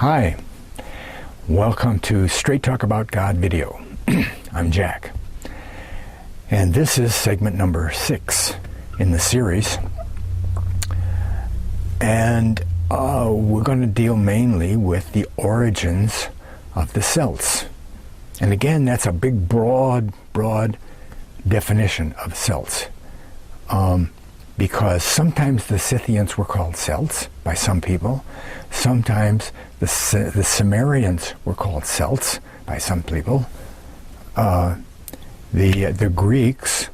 Hi, welcome to Straight Talk About God video. I'm Jack, and this is segment number 6 in the series, and we're going to deal mainly with the origins of the Celts. And again, that's a big, broad definition of Celts, because sometimes the Scythians were called Celts by some people. Sometimes the Cimmerians were called Celts by some people. The Greeks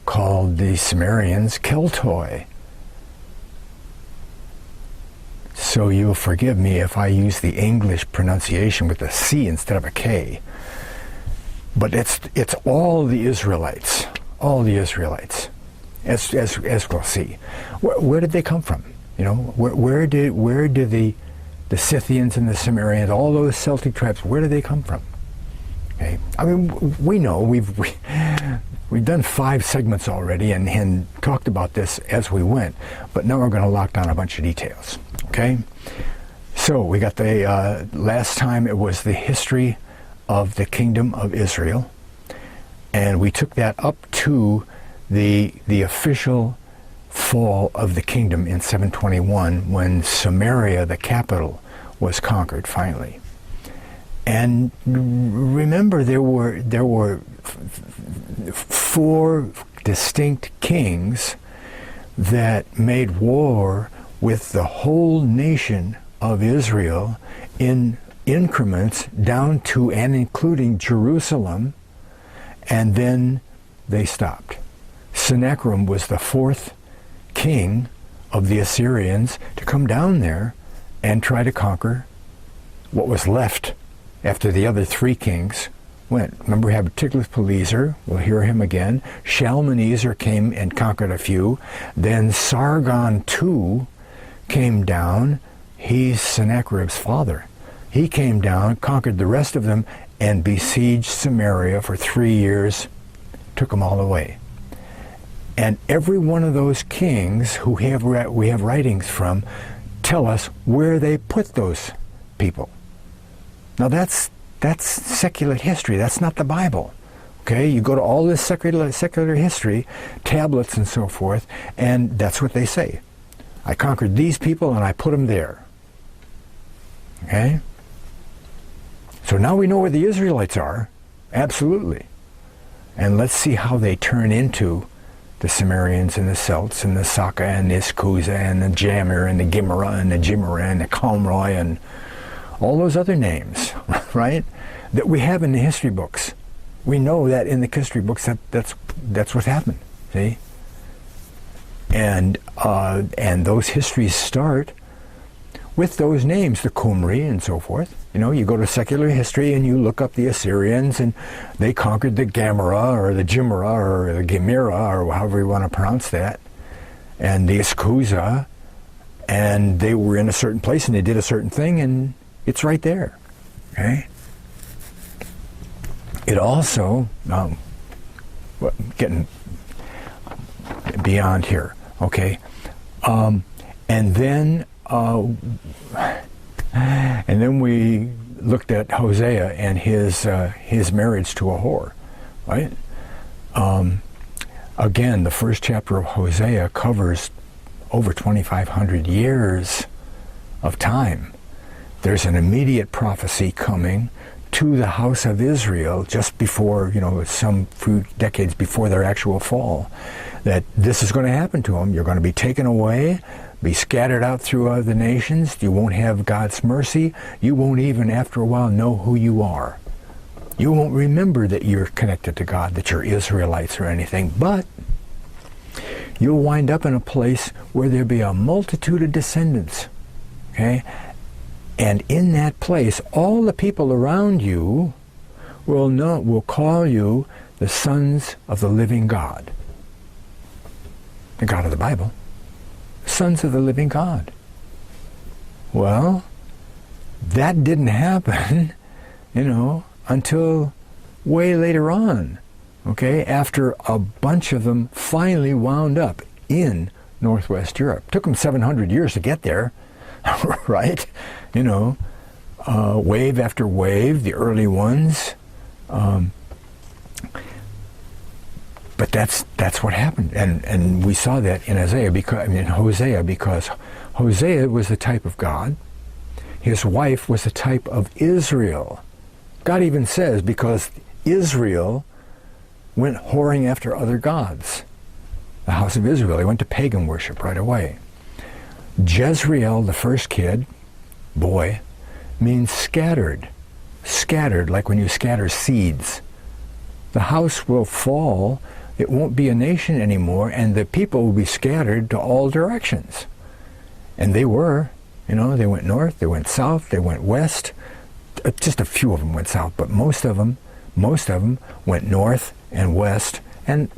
called the Cimmerians Keltoi. So you'll forgive me if I use the English pronunciation with a C instead of a K. But it's all the Israelites, as we'll see. Where did they come from? You know, where did the Scythians and the Cimmerians, all those Celtic tribes, where did they come from? Okay, I mean, we know we've done 5 segments already and talked about this as we went, but now we're going to lock down a bunch of details. Okay, so we got the last time it was the history of the kingdom of Israel, and we took that up to the official fall of the kingdom in 721 when Samaria, the capital, was conquered finally. And remember, there were 4 distinct kings that made war with the whole nation of Israel in increments down to and including Jerusalem, and then they stopped. Sennacherib was the 4th king of the Assyrians to come down there and try to conquer what was left after the other 3 kings went. Remember, we have Tiglath-Pileser, we'll hear him again. Shalmaneser came and conquered a few. Then Sargon II came down. He's Sennacherib's father. He came down, conquered the rest of them, and besieged Samaria for 3 years, took them all away. And every one of those kings who we have writings from tell us where they put those people. Now that's secular history. That's not the Bible. Okay, you go to all this secular history, tablets and so forth, and that's what they say. I conquered these people and I put them there. Okay? So now we know where the Israelites are, absolutely. And let's see how they turn into the Cimmerians and the Celts and the Saka and the Iskuza and the Jamir and the Gimera and the Jimera and the Kalmroi and all those other names, right? That we have in the history books. We know that in the history books that's what happened, see? And those histories start with those names, the Qumri and so forth. You know, you go to secular history and you look up the Assyrians, and they conquered the Gamera or the Jimera or the Gemera or however you want to pronounce that, and the Iskuza, and they were in a certain place and they did a certain thing, and it's right there. Okay. It also getting beyond here. Okay, and then we looked at Hosea and his marriage to a whore, right? Again, the first chapter of Hosea covers over 2,500 years of time. There's an immediate prophecy coming to the house of Israel just before, some few decades before their actual fall, that this is going to happen to them. You're going to be taken away, be scattered out through other nations. You won't have God's mercy. You won't even, after a while, know who you are. You won't remember that you're connected to God, that you're Israelites or anything, but you'll wind up in a place where there'll be a multitude of descendants, okay? And in that place, all the people around you will call you the sons of the living God. The God of the Bible. Sons of the living God. Well, that didn't happen, until way later on, okay, after a bunch of them finally wound up in Northwest Europe. Took them 700 years to get there, right? wave after wave, the early ones. But that's what happened, and we saw that in Hosea because Hosea was the type of God. His wife was the type of Israel. God even says because Israel went whoring after other gods. The house of Israel, they went to pagan worship right away. Jezreel, the first kid, boy, means scattered. Scattered, like when you scatter seeds. The house will fall, it won't be a nation anymore, and the people will be scattered to all directions. And they were, they went north, they went south, they went west. Just a few of them went south, but most of them went north and west, and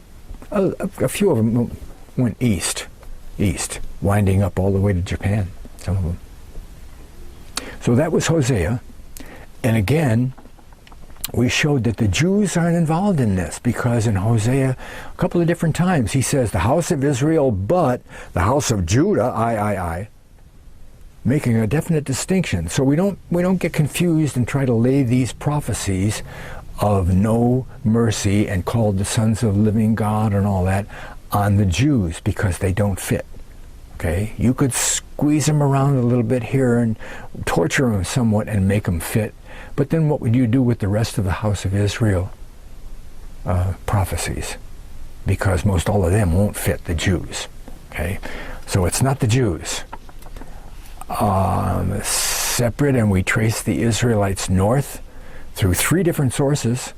a few of them went east, winding up all the way to Japan, some of them. So that was Hosea. And again, we showed that the Jews aren't involved in this, because in Hosea, a couple of different times, he says, the house of Israel, but the house of Judah, I, making a definite distinction. So we don't get confused and try to lay these prophecies of no mercy and called the sons of the living God and all that on the Jews, because they don't fit. Okay? You could squeeze them around a little bit here and torture them somewhat and make them fit. But then what would you do with the rest of the house of Israel prophecies? Because most all of them won't fit the Jews. Okay? So it's not the Jews. Separate, and we trace the Israelites north through 3 different sources,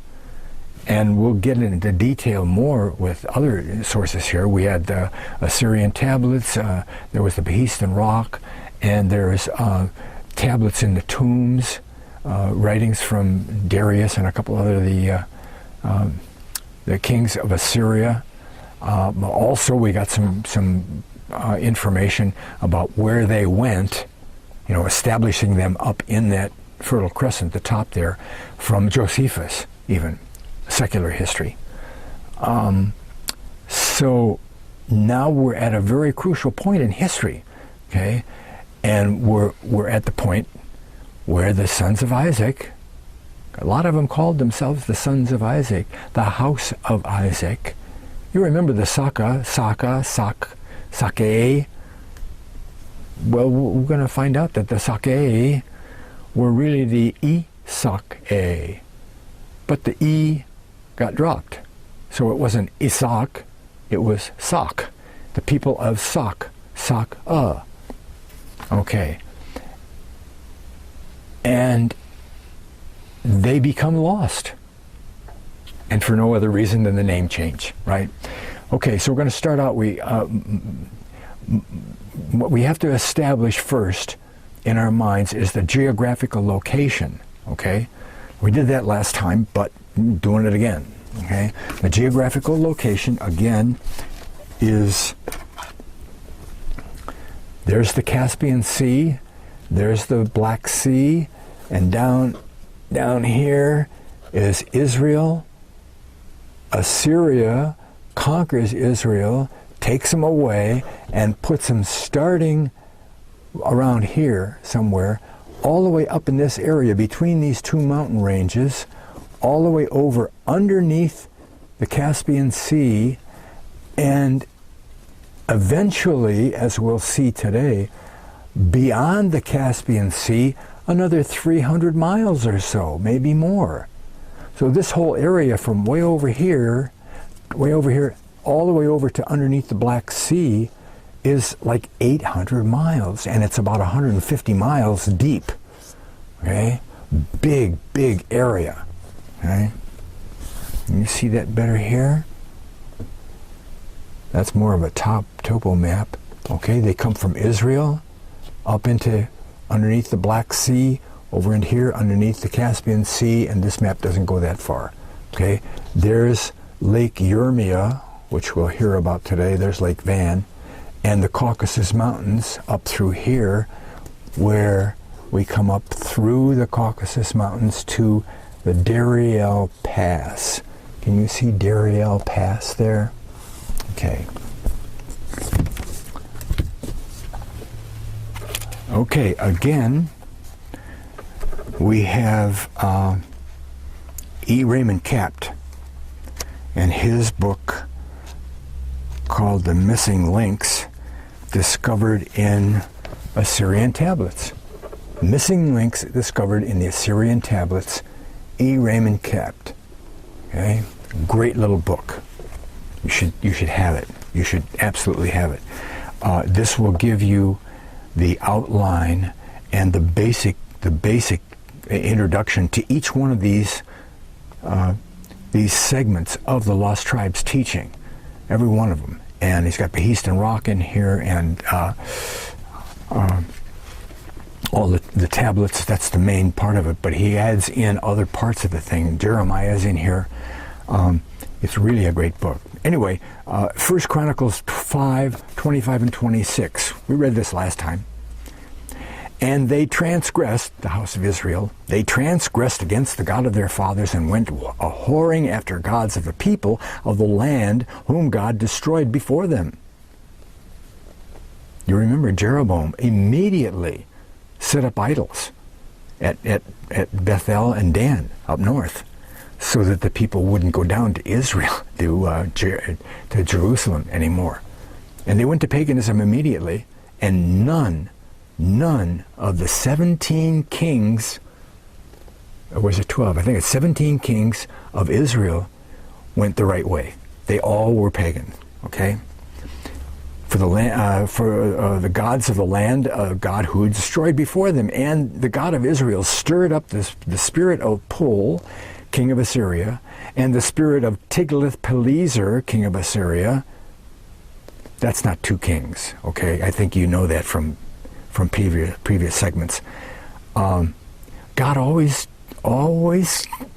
and we'll get into detail more with other sources here. We had the Assyrian tablets, there was the Behistun Rock, and there's tablets in the tombs, writings from Darius and a couple other the kings of Assyria. Also, we got some information about where they went, establishing them up in that Fertile Crescent, the top there, from Josephus, even, secular history. So now we're at a very crucial point in history, okay? And we're at the point where the sons of Isaac, a lot of them called themselves the sons of Isaac, the house of Isaac. You remember the Saka, Sakae. Well, we're going to find out that the Sakae were really the Isaac-a. But the E got dropped. So it wasn't Isaac, it was Sak. The people of Sak. Sak-a. Okay. And they become lost. And for no other reason than the name change, right? Okay, so we're going to start out, what we have to establish first in our minds is the geographical location, okay? We did that last time, but I'm doing it again, okay? The geographical location, again, is, there's the Caspian Sea, there's the Black Sea, and down here is Israel. Assyria conquers Israel, takes them away, and puts them starting around here somewhere, all the way up in this area between these 2 mountain ranges, all the way over underneath the Caspian Sea, and eventually, as we'll see today, beyond the Caspian Sea, another 300 miles or so, maybe more. So this whole area from way over here, all the way over to underneath the Black Sea is like 800 miles, and it's about 150 miles deep, okay? Big area, okay? Can you see that better here? That's more of a topo map, okay? They come from Israel up into underneath the Black Sea, over in here underneath the Caspian Sea, and this map doesn't go that far, okay? There's Lake Urmia, which we'll hear about today. There's Lake Van, and the Caucasus Mountains up through here, where we come up through the Caucasus Mountains to the Dariel Pass. Can you see Dariel Pass there? Okay. Okay, again, we have E. Raymond Capt and his book called The Missing Links, discovered in Assyrian tablets. Missing links discovered in the Assyrian tablets, E. Raymond Capt. Okay, great little book. You should have it. You should absolutely have it. This will give you the outline and the basic introduction to each one of these segments of the Lost Tribes teaching, every one of them. And he's got Behistun Rock in here, and all the tablets. That's the main part of it. But he adds in other parts of the thing. Jeremiah's in here. It's really a great book. Anyway, 1 Chronicles 5, 25 and 26. We read this last time. And they transgressed, the house of Israel, they transgressed against the God of their fathers and went a-whoring after gods of the people of the land whom God destroyed before them. You remember Jeroboam immediately set up idols at Bethel and Dan up north, so that the people wouldn't go down to Israel, to Jerusalem anymore. And they went to paganism immediately, and none of the 17 kings, or was it 12? I think it's 17 kings of Israel went the right way. They all were pagan, okay? For the gods of the land, God who destroyed before them, and the God of Israel stirred up the spirit of Pul, king of Assyria, and the spirit of Tiglath-Pileser, king of Assyria. That's not two kings, okay? I think you know that from previous segments. God always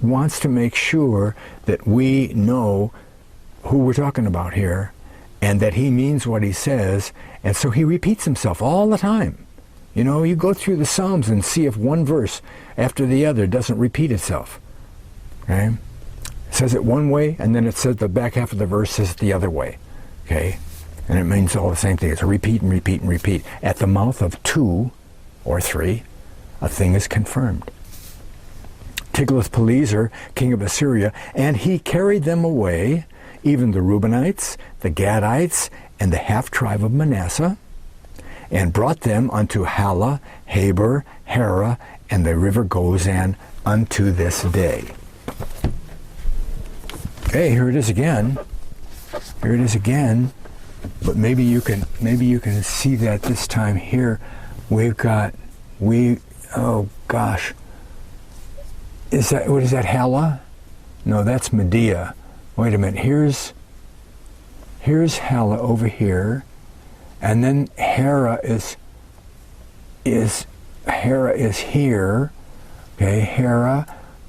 wants to make sure that we know who we're talking about here, and that he means what he says, and so he repeats himself all the time. You know, you go through the Psalms and see if one verse after the other doesn't repeat itself. Okay? It says it one way, and then it says the back half of the verse says it the other way. Okay? And it means all the same thing. It's a repeat and repeat and repeat. At the mouth of two or three, a thing is confirmed. Tiglath-Pileser, king of Assyria, and he carried them away, even the Reubenites, the Gadites, and the half-tribe of Manasseh, and brought them unto Hala, Habor, Hara, and the river Gozan unto this day. Okay, here it is again. Here it is again. But maybe you can see that this time here. Oh gosh. What is that, Hala? No, that's Medea. Wait a minute, here's Hala over here, and then Hera is here. Okay, Hera,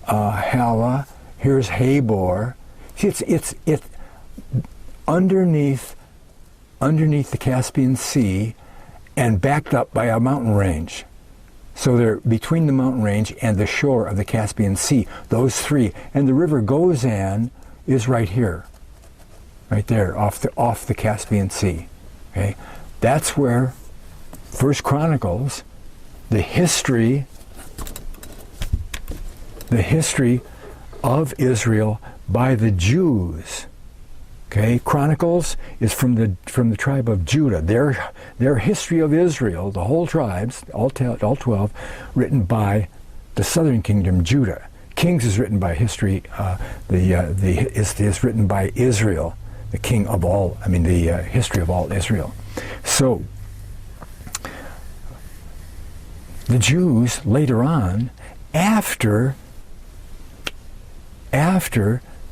Hala. Here's Habor. See, it's underneath the Caspian Sea, and backed up by a mountain range. So they're between the mountain range and the shore of the Caspian Sea. Those three, and the river Gozan is right here, right there, off the Caspian Sea. Okay, that's where 1 Chronicles, the history of Israel by the Jews. Okay, Chronicles is from the tribe of Judah. Their history of Israel, the whole tribes, all 12, written by the southern kingdom, Judah. Kings is written by history. Is written by Israel, the king of all. I mean, the history of all Israel. So the Jews later on, after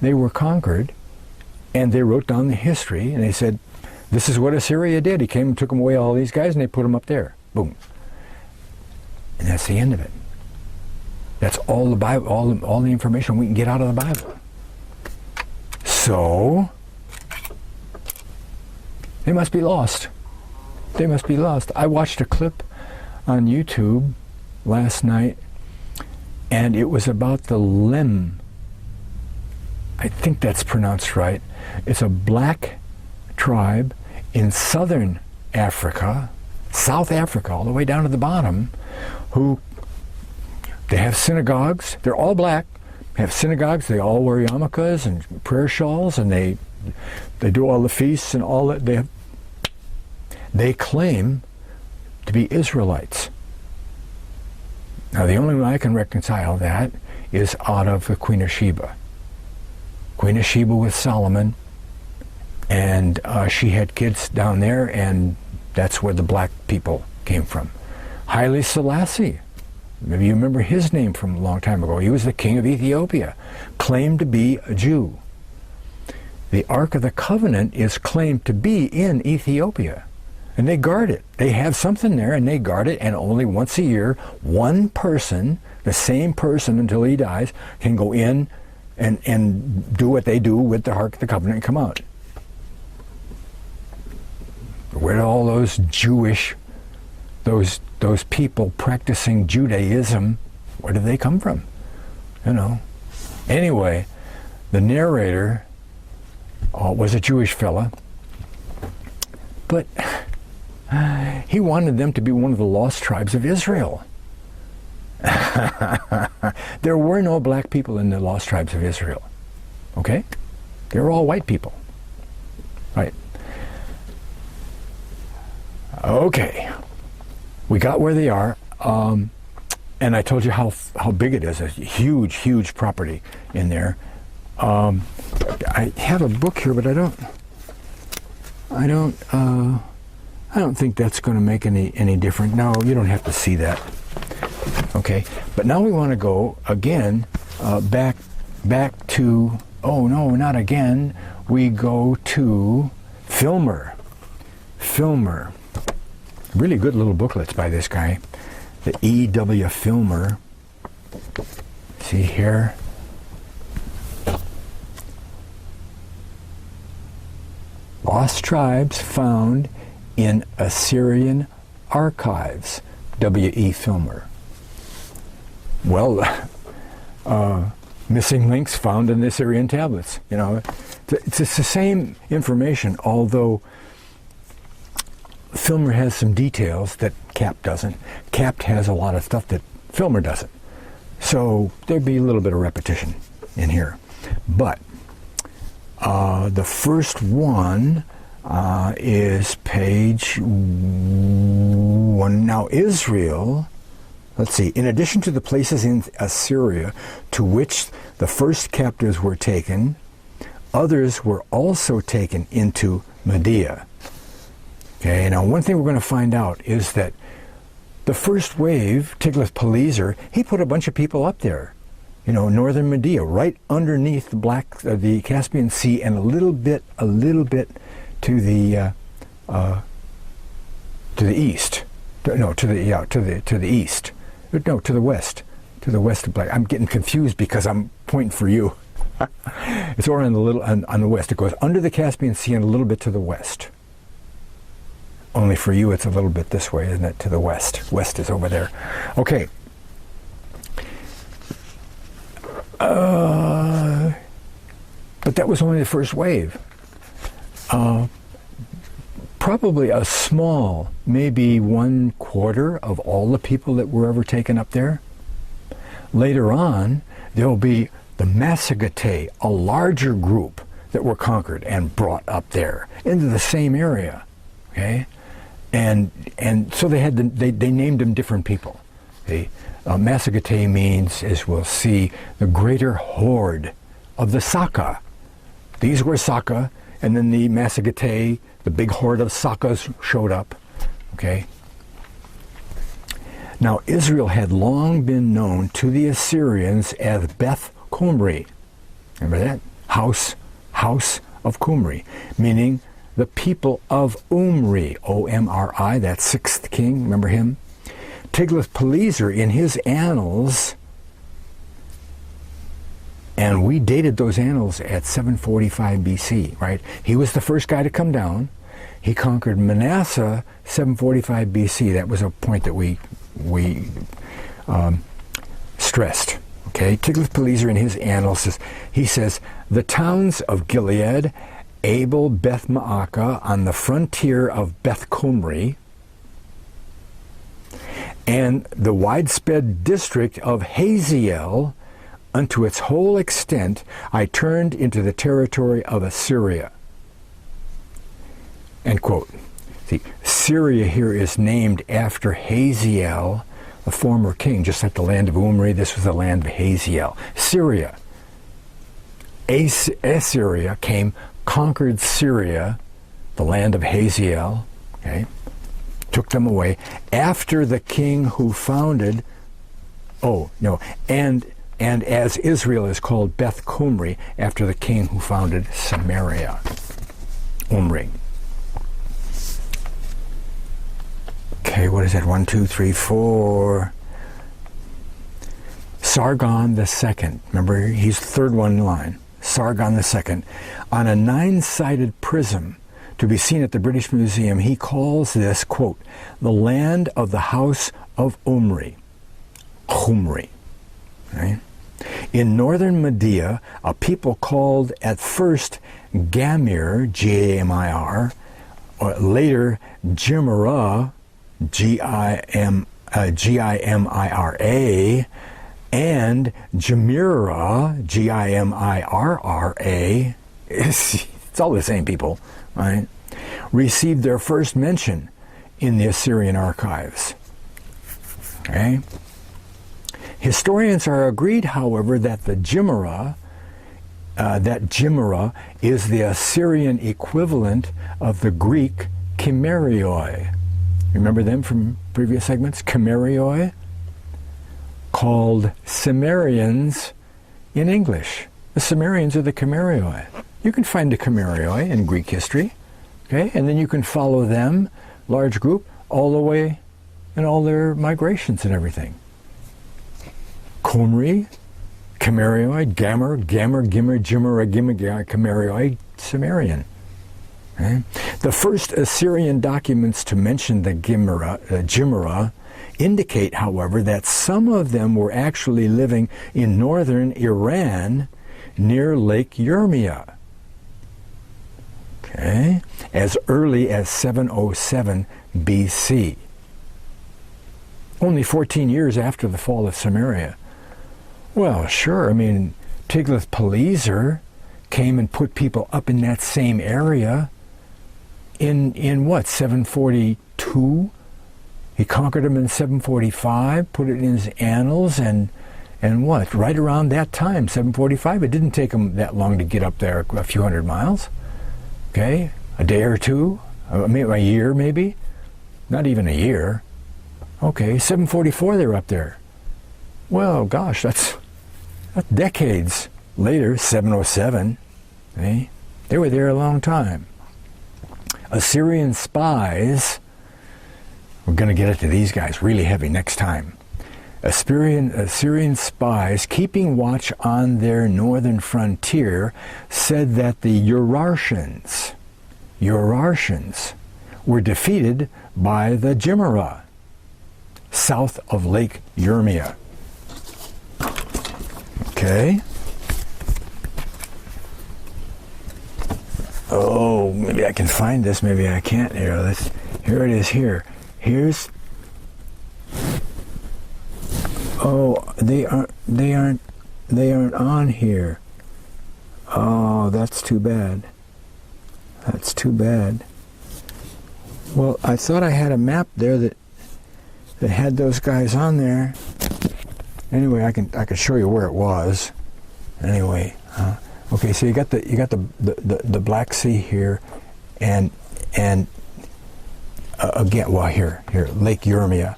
they were conquered, and they wrote down the history, and they said, this is what Assyria did. He came and took them away, all these guys, and they put them up there. Boom. And that's the end of it. That's all the Bible, all the information we can get out of the Bible. So, they must be lost. They must be lost. I watched a clip on YouTube last night, and it was about the Lem. I think that's pronounced right. It's a black tribe in southern Africa, South Africa, all the way down to the bottom, who They have synagogues. They're all black. Have synagogues. They all wear yarmulkes and prayer shawls, and they do all the feasts and all that. They claim to be Israelites. Now, the only way I can reconcile that is out of the Queen of Sheba. Queen of Sheba with Solomon, and she had kids down there, and that's where the black people came from. Haile Selassie, maybe you remember his name from a long time ago. He was the king of Ethiopia, claimed to be a Jew. The Ark of the Covenant is claimed to be in Ethiopia, and they guard it. They have something there, and they guard it, and only once a year, one person, the same person until he dies, can go in and do what they do with the Ark of the Covenant and come out. Where do all those Jewish, those people practicing Judaism, where do they come from? You know. Anyway, the narrator was a Jewish fella, but he wanted them to be one of the lost tribes of Israel. There were no black people in the lost tribes of Israel. Okay? They were all white people. Right. Okay. We got where they are. And I told you how big it is. A huge, huge property in there. I have a book here, but I don't think that's going to make any difference. No, you don't have to see that. Okay, but now we want to go again back to, oh no, not again. We go to Filmer. Really good little booklets by this guy, the E.W. Filmer. See here. Lost tribes found in Assyrian archives. W.E. Filmer. Well, missing links found in the Assyrian tablets. You know, it's the same information, although Filmer has some details that Cap doesn't. Cap has a lot of stuff that Filmer doesn't. So there'd be a little bit of repetition in here. But the first one is page 1. Now, Israel, let's see, in addition to the places in Assyria to which the first captives were taken, others were also taken into Media. Okay, now one thing we're going to find out is that the first wave, Tiglath-Pileser, he put a bunch of people up there, you know, northern Media, right underneath the Caspian Sea, and a little bit to the east. To the west of Black. I'm getting confused because I'm pointing for you. It's over on the west. It goes under the Caspian Sea and a little bit to the west. Only for you, it's a little bit this way, isn't it? To the west. West is over there. Okay. But that was only the first wave. Probably a small, maybe 1/4 of all the people that were ever taken up there. Later on, there'll be the Massagetae, a larger group that were conquered and brought up there into the same area. Okay, and so they named them different people. Massagetae means, as we'll see, the greater horde of the Saka. These were Saka, and then the Massagetae, the big horde of Sakas, showed up. Okay. Now, Israel had long been known to the Assyrians as Beth Cumri. Remember that? House of Cumri, meaning the people of Umri, O-M-R-I, that sixth king, remember him? Tiglath-Pileser, in his annals, and we dated those annals at 745 BC, right? He was the first guy to come down. He conquered Manasseh 745 BC. That was a point that we stressed. Okay, Tiglath-Pileser in his annals he says the towns of Gilead, Abel, Beth Maacah on the frontier of Beth Cumri, and the widespread district of Hazael, unto its whole extent, I turned into the territory of Assyria. End quote. See, Syria here is named after Hazael, the former king, just like the land of Umri. This was the land of Hazael. Syria. Assyria came, conquered Syria, the land of Hazael, okay, took them away after the king who founded, and as Israel is called Beth Cumri, after the king who founded Samaria, Umri. Okay, what is that? 1, 2, 3, 4. Sargon II. Remember, he's the third one in line. Sargon II. On a 9-sided prism to be seen at the British Museum, he calls this, quote, the land of the house of Umri. Umri. Right? In northern Media, a people called at first Gamir, G-A-M-I-R, or later Gimira, G-I-M-I-R-A, and Gemirra, G-I-M-I-R-R-A, it's all the same people, right, received their first mention in the Assyrian archives. Okay? Historians are agreed, however, that the Gemirra, is the Assyrian equivalent of the Greek Cimmerioi. Remember them from previous segments? Cimmerioi, called Cimmerians in English. The Cimmerians are the Cimmerioi. You can find the Cimmerioi in Greek history, okay? And then you can follow them, large group, all the way in all their migrations and everything. Qumri, Cimmerioi, Gammer, Gimmer, Jimmer, Cimmerioi, Cimmerian. Okay? The first Assyrian documents to mention the Gemirra indicate, however, that some of them were actually living in northern Iran near Lake Urmia, okay, as early as 707 BC, only 14 years after the fall of Samaria. Well, sure, I mean, Tiglath-Pileser came and put people up in that same area in what, 742? He conquered them in 745, put it in his annals, and what, right around that time, 745, it didn't take him that long to get up there, a few hundred miles, okay, a day or two, a year maybe, not even a year, okay, 744 they're up there. Well, gosh, that's decades later, 707, okay? They were there a long time. Assyrian spies, we're going to get into these guys really heavy next time. Assyrian spies keeping watch on their northern frontier said that the Urartians were defeated by the Gemirra south of Lake Urmia. Okay. Oh, maybe I can find this, maybe I can't. Here it is here. Here's, oh, they aren't on here. Oh, that's too bad. That's too bad. Well, I thought I had a map there that had those guys on there. Anyway, I could show you where it was. Anyway, okay, so you got the Black Sea here, and again, well, here, Lake Urmia.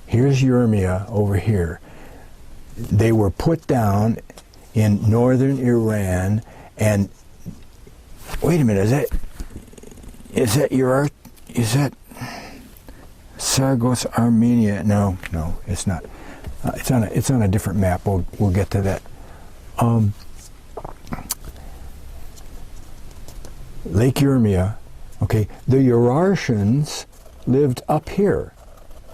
Here's Urmia over here. They were put down in northern Iran, and wait a minute, is that Sargos, Armenia? No, it's not. It's on a different map. We'll get to that. Lake Urmia. Okay, the Urartians lived up here,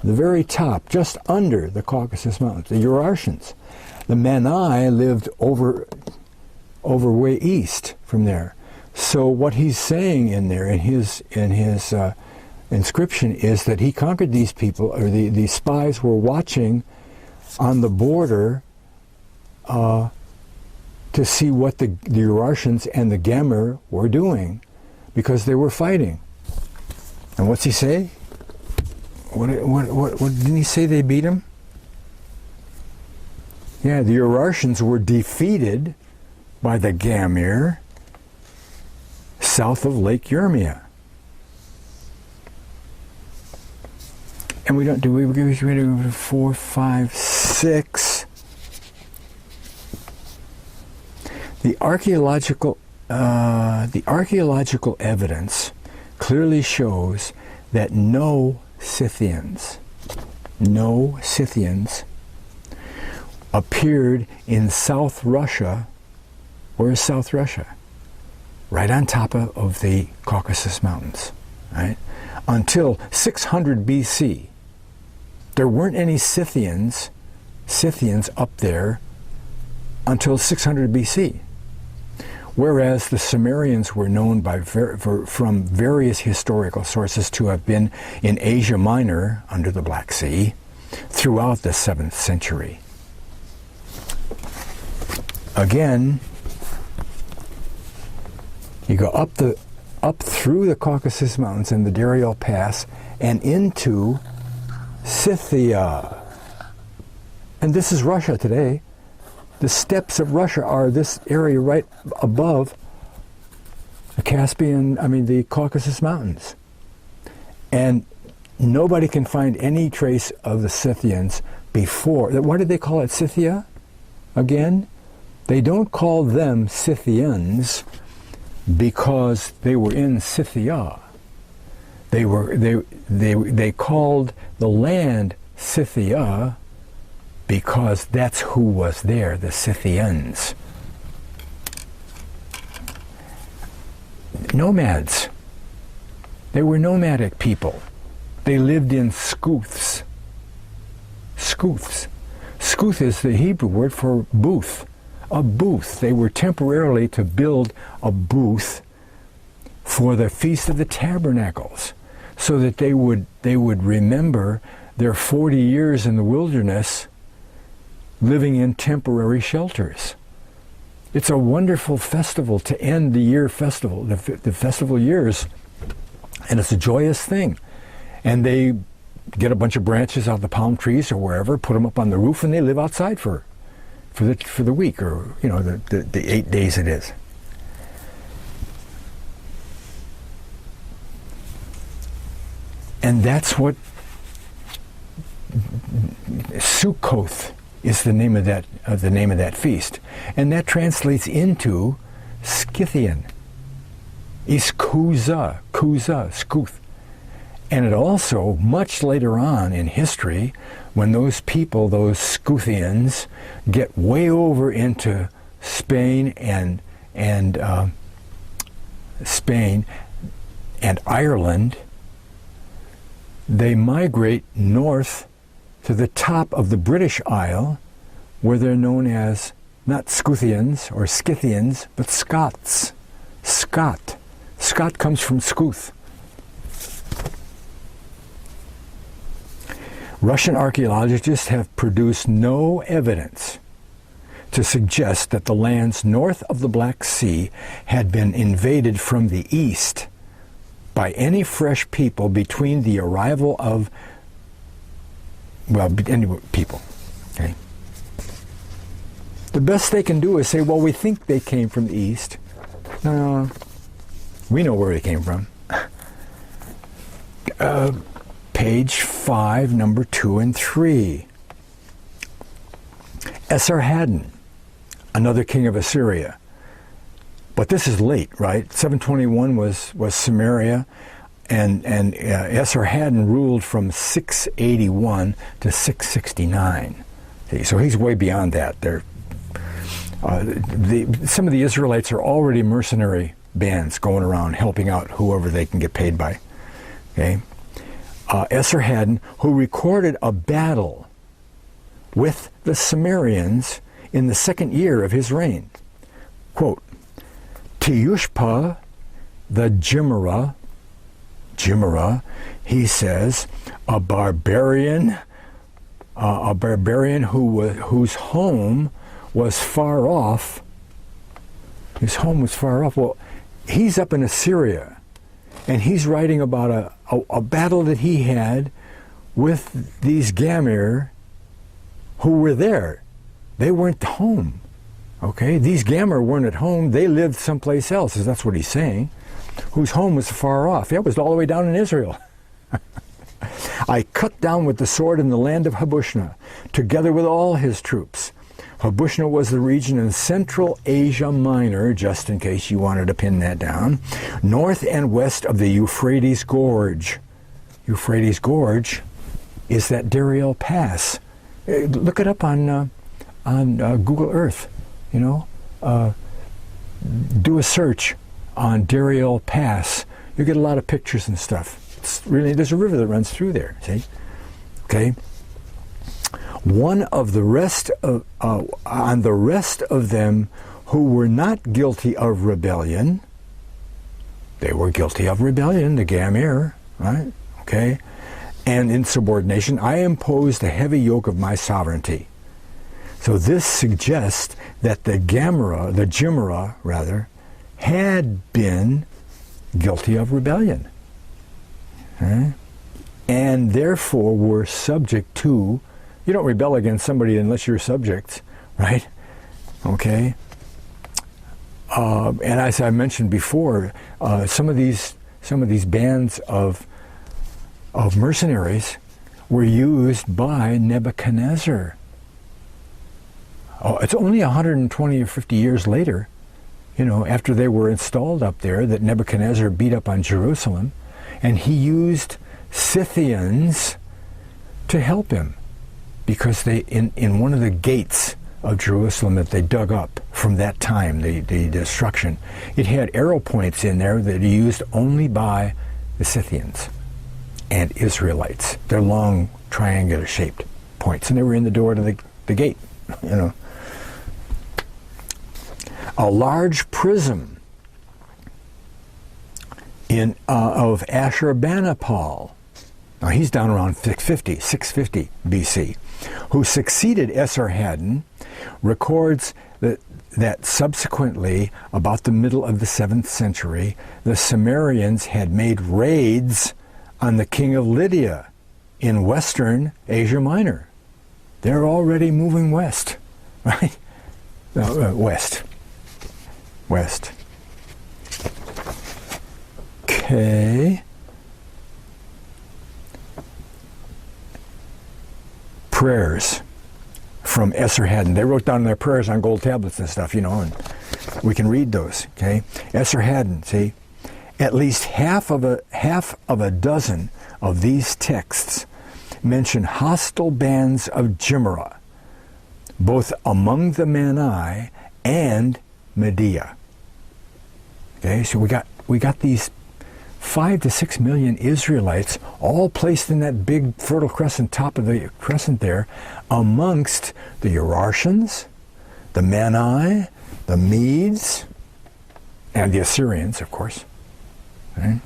the very top, just under the Caucasus Mountains. The Urartians. The Mani lived over way east from there. So what he's saying in there in his inscription is that he conquered these people, or the spies were watching on the border to see what the Urartians and the Gemmer were doing, because they were fighting. And what's he say? What didn't he say they beat him? Yeah, the Urartians were defeated by the Gamir south of Lake Urmia. And we don't do, we do 4, 5, 6. The archaeological evidence clearly shows that no Scythians appeared in South Russia. Where is South Russia? Right on top of the Caucasus Mountains, right? Until 600 BC. There weren't any Scythians up there until 600 BC. Whereas the Cimmerians were known from various historical sources to have been in Asia Minor under the Black Sea throughout the 7th century. Again, you go up through the Caucasus Mountains and the Darial Pass and into Scythia. And this is Russia today. The steppes of Russia are this area right above the the Caucasus Mountains. And nobody can find any trace of the Scythians before. Why did they call it Scythia? Again, they don't call them Scythians because they were in Scythia. They called the land Scythia because that's who was there, the Scythians. Nomads. They were nomadic people. They lived in skooths. Skooths. Skooth is the Hebrew word for booth. A booth. They were temporarily to build a booth for the Feast of the Tabernacles, so that they would remember their 40 years in the wilderness living in temporary shelters. It's a wonderful festival to end the year festival, the festival years, and it's a joyous thing. And they get a bunch of branches out of the palm trees or wherever, put them up on the roof, and they live outside for the week, or the 8 days it is. And that's what Sukkoth is the name of that feast, and that translates into Scythian. Iskuza, Skuth. And it also, much later on in history, when those people, those Scythians, get way over into Spain and Ireland, they migrate north to the top of the British Isle, where they're known as not Scythians or Scythians, but Scots. Scot. Scot comes from Scuth. Russian archaeologists have produced no evidence to suggest that the lands north of the Black Sea had been invaded from the east by any fresh people between the arrival of, any people. Okay? The best they can do is say, well, we think they came from the east. No, we know where they came from. Page 5, number 2 and 3. Esarhaddon, another king of Assyria. But this is late, right? 721 was Samaria, and Esarhaddon ruled from 681 to 669. See, so he's way beyond that. Some of the Israelites are already mercenary bands going around helping out whoever they can get paid by. Okay. Esarhaddon, who recorded a battle with the Cimmerians in the 2nd year of his reign. Quote, Teushpa the Jimera, he says, a barbarian whose home was far off. His home was far off. Well, he's up in Assyria, and he's writing about a battle that he had with these Gamir who were there. They weren't home. Okay, these Gamir weren't at home. They lived someplace else. That's what he's saying. Whose home was far off. Yeah, it was all the way down in Israel. I cut down with the sword in the land of Habushna, together with all his troops. Habushna was the region in Central Asia Minor, just in case you wanted to pin that down, north and west of the Euphrates Gorge. Euphrates Gorge is that Dariel Pass. Look it up on Google Earth. Do a search on Dariel Pass. You get a lot of pictures and stuff. It's really, there's a river that runs through there. See, okay. One of the rest of on the rest of them who were not guilty of rebellion. They were guilty of rebellion, the Gamir, right? Okay, and insubordination. I imposed a heavy yoke of my sovereignty. So this suggests that the Jimra rather, had been guilty of rebellion. Okay? And therefore were subject to, you don't rebel against somebody unless you're subject, right? Okay? And as I mentioned before, some of these bands of mercenaries were used by Nebuchadnezzar. It's only 120 or 50 years later, after they were installed up there, that Nebuchadnezzar beat up on Jerusalem, and he used Scythians to help him, because they in one of the gates of Jerusalem that they dug up from that time, the destruction, it had arrow points in there that are used only by the Scythians and Israelites. They're long, triangular shaped points, and they were in the door to the gate. A large prism of Ashurbanipal. Now he's down around 650 BC, who succeeded Esarhaddon, records that subsequently, about the middle of the 7th century, the Cimmerians had made raids on the king of Lydia in western Asia Minor. They're already moving west, right? No, west. Okay. Prayers from Esarhaddon. They wrote down their prayers on gold tablets and stuff, and we can read those. Okay. Esarhaddon. See, at least half of a dozen of these texts mention hostile bands of Jimra, both among the Mani and Medea. Okay, so we got these 5 to 6 million Israelites all placed in that big fertile crescent, top of the crescent there, amongst the Urartians, the Mani, the Medes, and the Assyrians, of course. Okay?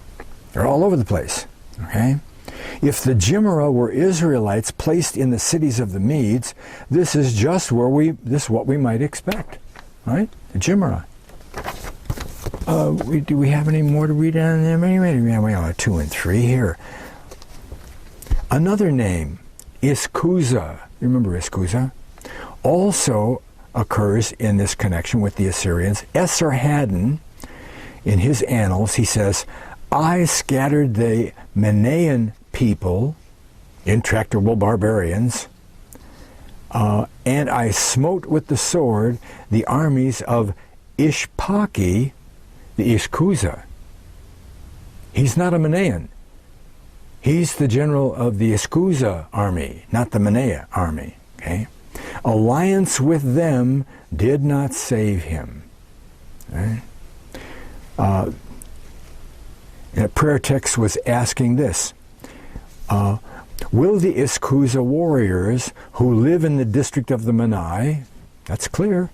They're all over the place. Okay? If the Jimra were Israelites placed in the cities of the Medes, this is just what we might expect, right? The Jimra. Do we have any more to read on them? We have 2 and 3 here. Another name, Iskuza. You remember Iskuza? Also occurs in this connection with the Assyrians. Esarhaddon, in his annals, he says, I scattered the Manaean people, intractable barbarians, and I smote with the sword the armies of Ishpaki, the Iskuza. He's not a Manaean. He's the general of the Iskuza army, not the Manaea army. Okay? Alliance with them did not save him. Okay? A prayer text was asking this. Will the Iskuza warriors who live in the district of the Mani, that's clear,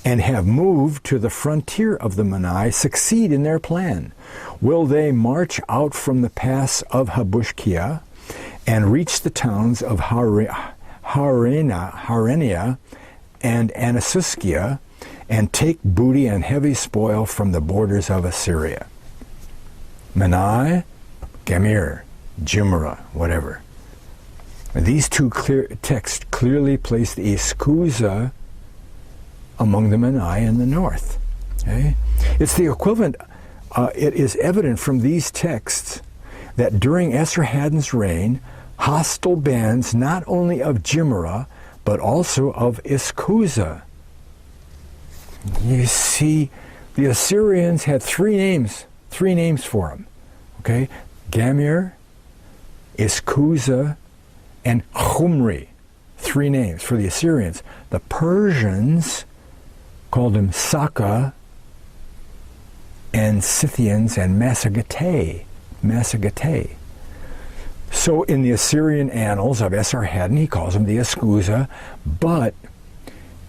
and have moved to the frontier of the Mani succeed in their plan? Will they march out from the pass of Habushkia and reach the towns of Harenia and Anasuskia and take booty and heavy spoil from the borders of Assyria? Mani, Gamir, Jimra, whatever. These two texts clearly place the Iskuza among the Mani in the north. Okay? It's the equivalent, it is evident from these texts that during Esarhaddon's reign, hostile bands not only of Jimra, but also of Iskuza. You see, the Assyrians had three names for them. Okay? Gamir, Iskuza, and Khumri. Three names for the Assyrians. The Persians called them Saka and Scythians and Massagetae. So in the Assyrian annals of Esarhaddon, he calls them the Iskuza, but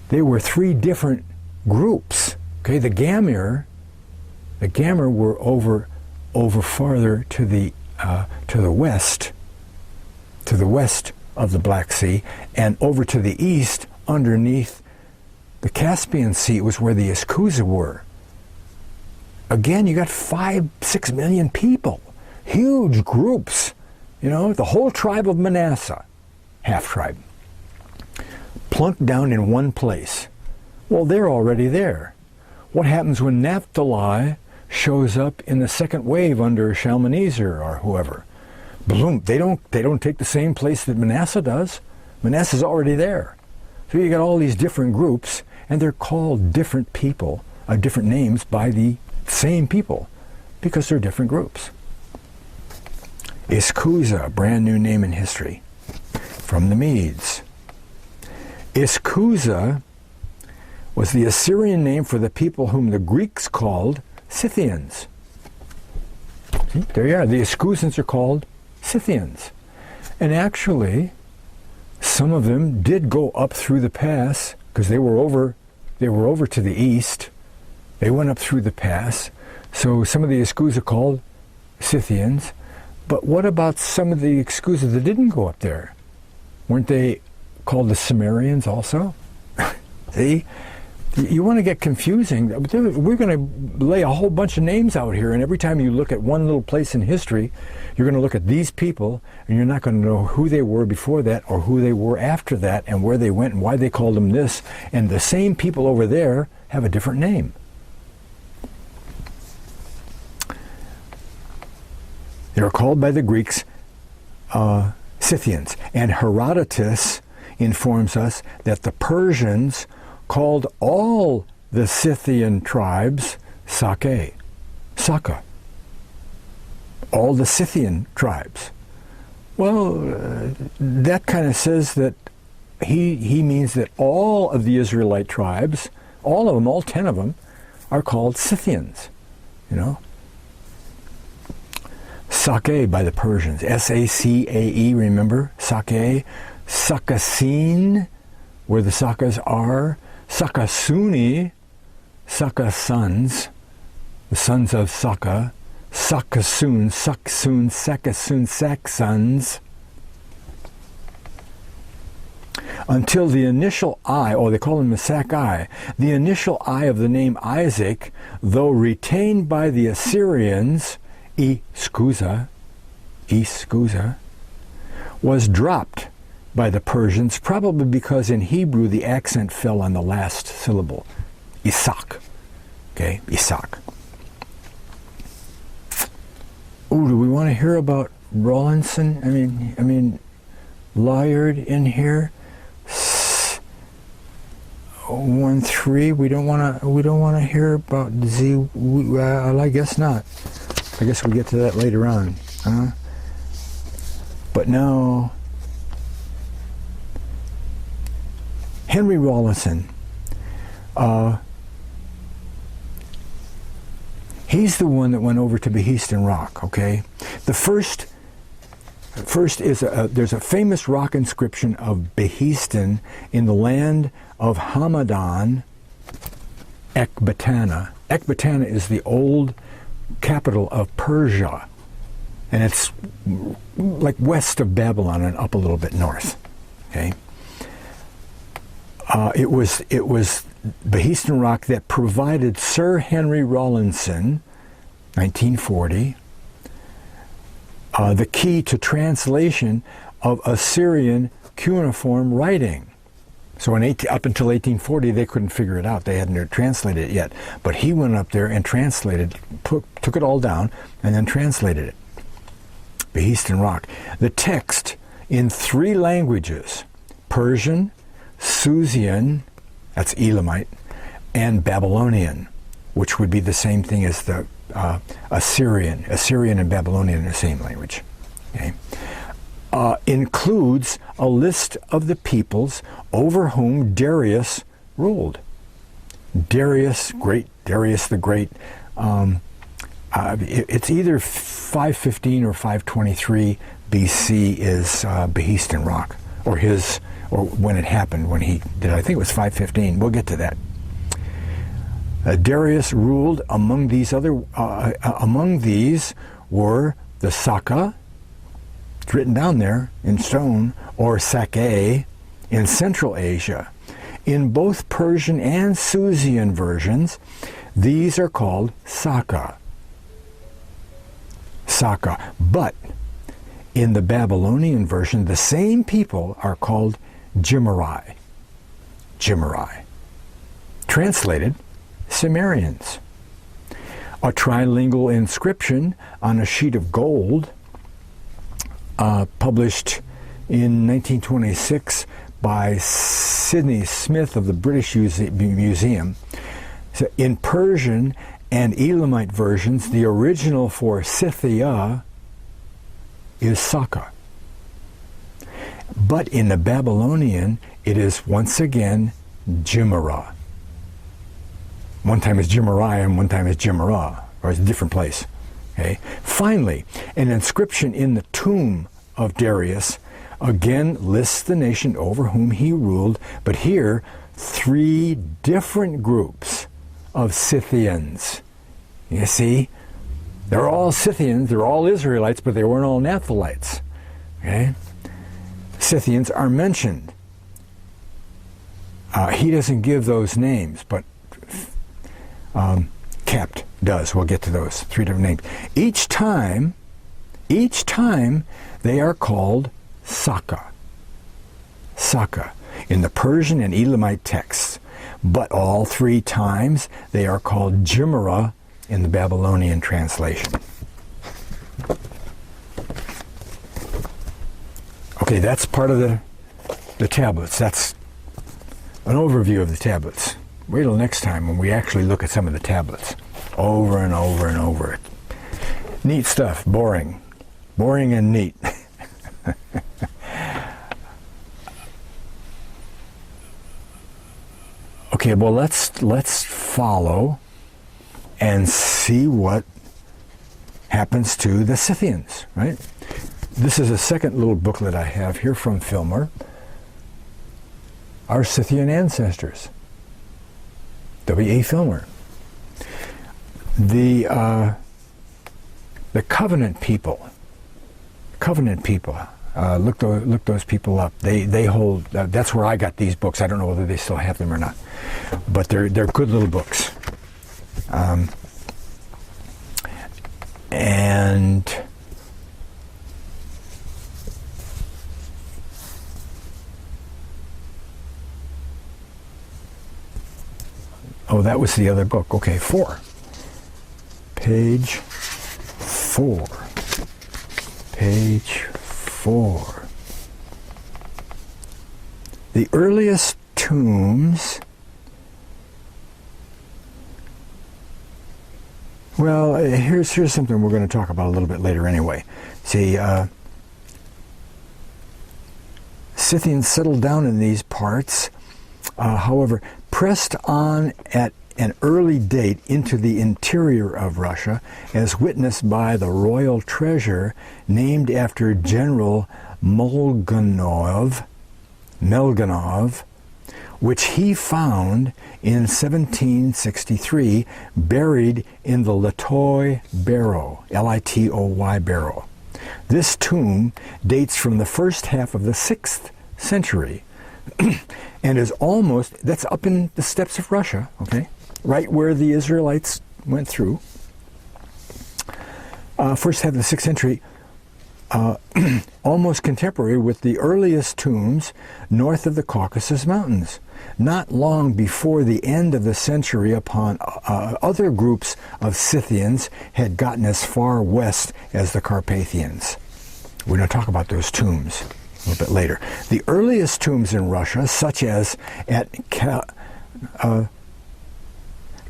they were three different groups. Okay, the Gamir were over farther to the west of the Black Sea, and over to the east, underneath the Caspian Sea, was where the Iskuza were. Again, you got 5-6 million people, huge groups. You know, the whole tribe of Manasseh, half tribe, plunked down in one place. Well, they're already there. What happens when Naphtali shows up in the second wave under Shalmaneser or whoever? Boom, they don't take the same place that Manasseh does. Manasseh's already there. So you got all these different groups, and they're called different people, different names by the same people, because they're different groups. Iskuza, a brand new name in history, from the Medes. Iskuza was the Assyrian name for the people whom the Greeks called Scythians. See, there you are. The Iskuzans are called Scythians. And actually, some of them did go up through the pass, because they were over to the east. They went up through the pass. So some of the Iskuza are called Scythians. But what about some of the Iskuza that didn't go up there? Weren't they called the Cimmerians also? See? You want to get confusing. We're going to lay a whole bunch of names out here, and every time you look at one little place in history, you're going to look at these people, and you're not going to know who they were before that or who they were after that and where they went and why they called them this. And the same people over there have a different name. They were called by the Greeks Scythians. And Herodotus informs us that the Persians called all the Scythian tribes Saka. All the Scythian tribes. Well, that kind of says that he means that all of the Israelite tribes, all of them, all 10 of them, are called Scythians, you know. Saka by the Persians, S-A-C-A-E, remember? Saka. Sakasine, where the Sakas are. Sakasuni, Saka sons, the sons of Saka. Sakasun, Sakasun, Saksons. Until the initial I, or they call him the Sakai, the initial I of the name Isaac, though retained by the Assyrians, Iskuza, was dropped by the Persians, probably because in Hebrew the accent fell on the last syllable. Isaac. Okay, Isaac. Ooh, do we want to hear about Rawlinson? I mean, Lyard in here. 1-3. We don't want to hear about Z. Well, I guess not. I guess we'll get to that later on. But now, Henry Rawlinson. He's the one that went over to Behistun Rock. Okay, the first is there's a famous rock inscription of Behistun in the land of Hamadan Ecbatana. Ecbatana is the old capital of Persia, and it's like west of Babylon and up a little bit north. Okay, it was Behistun Rock that provided Sir Henry Rawlinson, 1940, the key to translation of Assyrian cuneiform writing. So up until 1840, they couldn't figure it out. They hadn't translated it yet. But he went up there and translated, took it all down, and then translated it. Behistun Rock. The text in 3 languages, Persian, Scythian, that's Elamite, and Babylonian, which would be the same thing as the Assyrian. Assyrian and Babylonian are the same language. Okay. Includes a list of the peoples over whom Darius ruled. Darius the Great. It's either 515 or 523 BC is Behistun Rock, or when it happened, when he did. I think it was 515. We'll get to that. Darius ruled among these were the Saka. It's written down there in stone, or Saka, in Central Asia. In both Persian and Scythian versions, these are called Saka. Saka. But in the Babylonian version, the same people are called Cimmeri. Cimmeri. Translated, Cimmerians. A trilingual inscription on a sheet of gold published in 1926 by Sidney Smith of the British Museum. So in Persian and Elamite versions, the original for Scythia is Saka. But in the Babylonian, it is once again Cimmeri. One time it's Cimmeri and one time it's Cimmera, or it's a different place. Okay. Finally, an inscription in the tomb of Darius again lists the nation over whom he ruled, but here 3 different groups of Scythians. You see, they're all Scythians, they're all Israelites, but they weren't all Naphthalites. Okay? Scythians are mentioned. He doesn't give those names, but Kept does. We'll get to those 3 different names. Each time they are called Saka. Saka in the Persian and Elamite texts. But all 3 times they are called Cimmera in the Babylonian translation. Okay, that's part of the tablets. That's an overview of the tablets. Wait till next time when we actually look at some of the tablets. Over and over and over. Neat stuff. Boring. Boring and neat. Okay, well let's follow and see what happens to the Scythians, right? This is a second little booklet I have here from Filmer. Our Scythian ancestors. W.A. Filmer. The covenant people. Look those people up. They hold. That's where I got these books. I don't know whether they still have them or not, but they're good little books. And oh, that was the other book. Okay, 4. Page 4. Page 4. The earliest tombs. Well, here's something we're going to talk about a little bit later anyway. See, Scythians settled down in these parts, however, pressed on at an early date into the interior of Russia, as witnessed by the royal treasure named after General Melganov, which he found in 1763 buried in the Litoy barrow, Litoy barrow. This tomb dates from the first half of the 6th century and is almost, that's up in the steppes of Russia, okay, right where the Israelites went through. First half of the 6th century, almost contemporary with the earliest tombs north of the Caucasus Mountains. Not long before the end of the century, upon other groups of Scythians had gotten as far west as the Carpathians. We're going to talk about those tombs a little bit later. The earliest tombs in Russia, such as at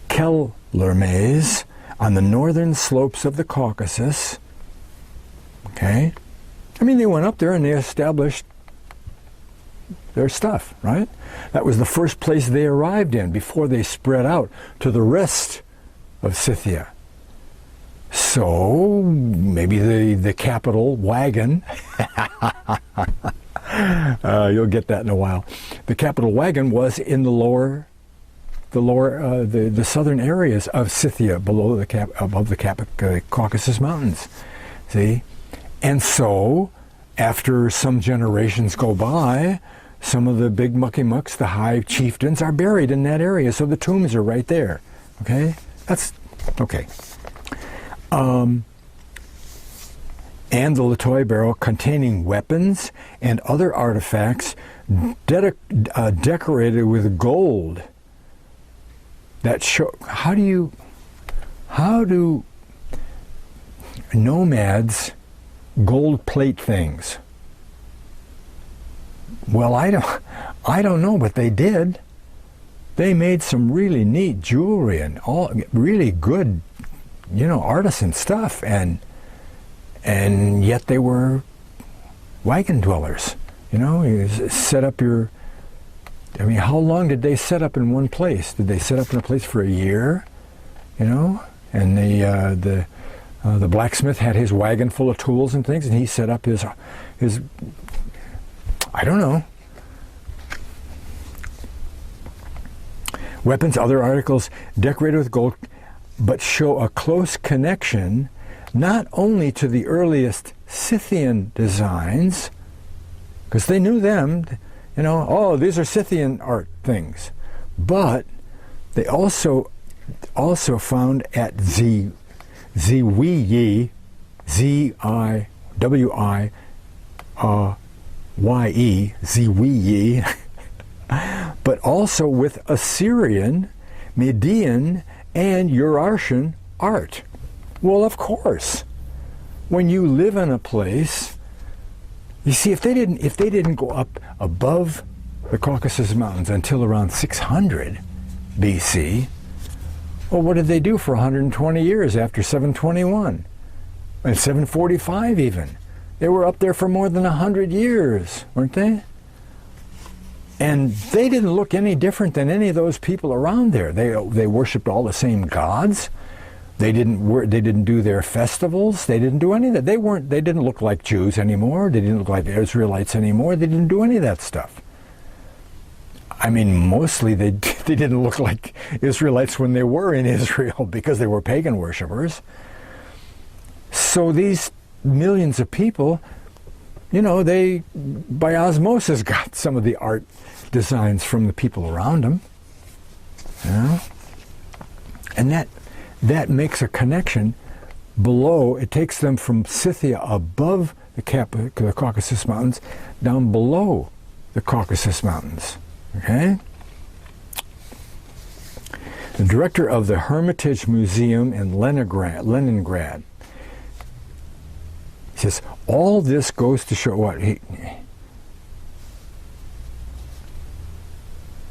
Kellermes on the northern slopes of the Caucasus, okay? I mean, they went up there and they established their stuff, right? That was the first place they arrived in before they spread out to the rest of Scythia. So maybe the capital wagon, you'll get that in a while. The capital wagon was in the southern areas of Scythia, above the Caucasus Mountains. See, and so after some generations go by, some of the big mucky mucks, the high chieftains, are buried in that area. So the tombs are right there. Okay, that's okay. And the Litoy barrow containing weapons and other artifacts decorated with gold. That show. How do nomads gold plate things? Well, I don't know, but they did. They made some really neat jewelry and all really good, artisan stuff, and yet they were wagon dwellers. You set up your. I mean, how long did they set up in one place? Did they set up in a place for a year? And the blacksmith had his wagon full of tools and things, and he set up his I don't know. Weapons, other articles decorated with gold, but show a close connection not only to the earliest Scythian designs, because they knew them, these are Scythian art things, but they also found at Ziwiye, Ziwiye, Ziwiye, but also with Assyrian, Median, and Urartian art. Well, of course, when you live in a place, you see, if they didn't go up above the Caucasus Mountains until around 600 BC, well, what did they do for 120 years after 721 and 745 even? They were up there for more than 100 years, weren't they? And they didn't look any different than any of those people around there. They worshipped all the same gods. They didn't do their festivals. They didn't do any of that. They didn't look like Jews anymore. They didn't look like Israelites anymore. They didn't do any of that stuff. I mean, mostly they didn't look like Israelites when they were in Israel because they were pagan worshippers. So these millions of people, they, by osmosis, got some of the art designs from the people around them. And that makes a connection below. It takes them from Scythia above the Caucasus Mountains down below the Caucasus Mountains. Okay? The director of the Hermitage Museum in Leningrad says, all this goes to show what?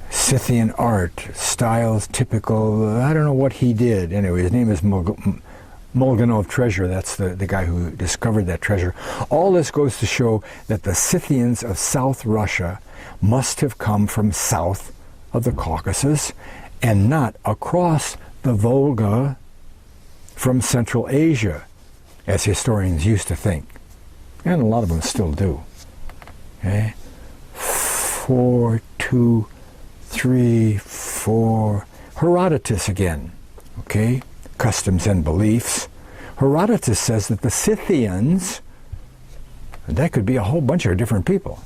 Scythian art, styles typical, I don't know what he did. Anyway, his name is Molganov Treasure. That's the guy who discovered that treasure. All this goes to show that the Scythians of South Russia must have come from south of the Caucasus and not across the Volga from Central Asia, as historians used to think. And a lot of them still do. Okay? 423 3, 4. Herodotus again. Okay, customs and beliefs. Herodotus says that the Scythians, and that could be a whole bunch of different people,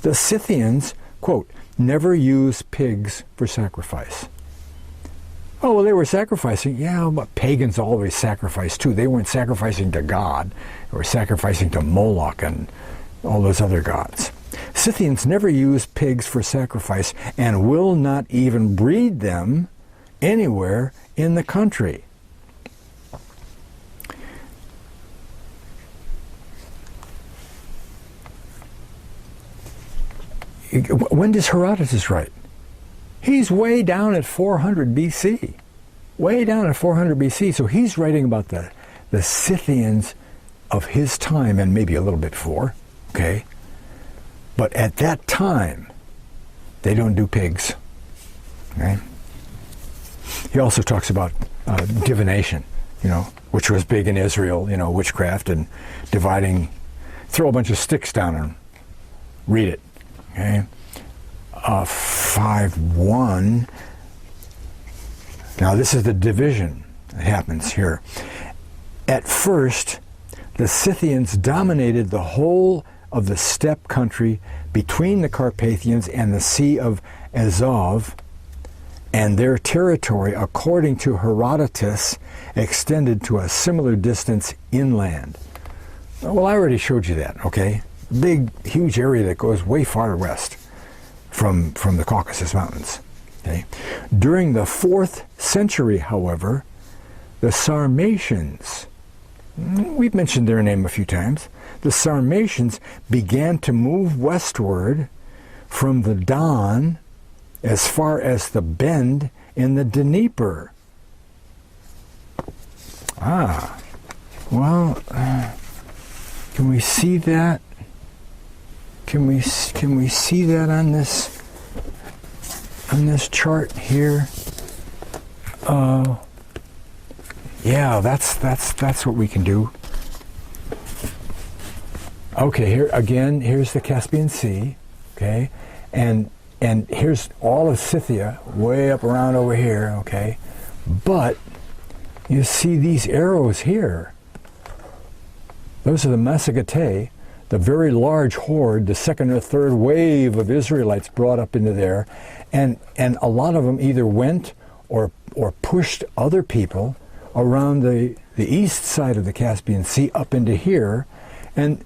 the Scythians, quote, never use pigs for sacrifice. Oh, well, they were sacrificing. Yeah, but pagans always sacrificed too. They weren't sacrificing to God. They were sacrificing to Moloch and all those other gods. Scythians never use pigs for sacrifice and will not even breed them anywhere in the country. When does Herodotus write? He's way down at 400 BC. Way down at 400 BC. So he's writing about the Scythians of his time and maybe a little bit before. Okay? But at that time, they don't do pigs. Okay? He also talks about divination, which was big in Israel, witchcraft and dividing, throw a bunch of sticks down and read it. Okay? 5:1. Now this is the division that happens here. At first, the Scythians dominated the whole of the steppe country between the Carpathians and the Sea of Azov, and their territory, according to Herodotus, extended to a similar distance inland. Well, I already showed you that, okay? Big, huge area that goes way far west from the Caucasus Mountains. Okay? During the 4th century, however, the Sarmatians, we've mentioned their name a few times, the Sarmatians began to move westward from the Don as far as the bend in the Dnieper. Well, can we see that? Can we see that on this chart here? Yeah, that's what we can do. Okay, here again. Here's the Caspian Sea. Okay, and here's all of Scythia, way up around over here. Okay, but you see these arrows here. Those are the Massagetae, the very large horde, the second or third wave of Israelites brought up into there, and a lot of them either went or pushed other people around the east side of the Caspian Sea up into here, and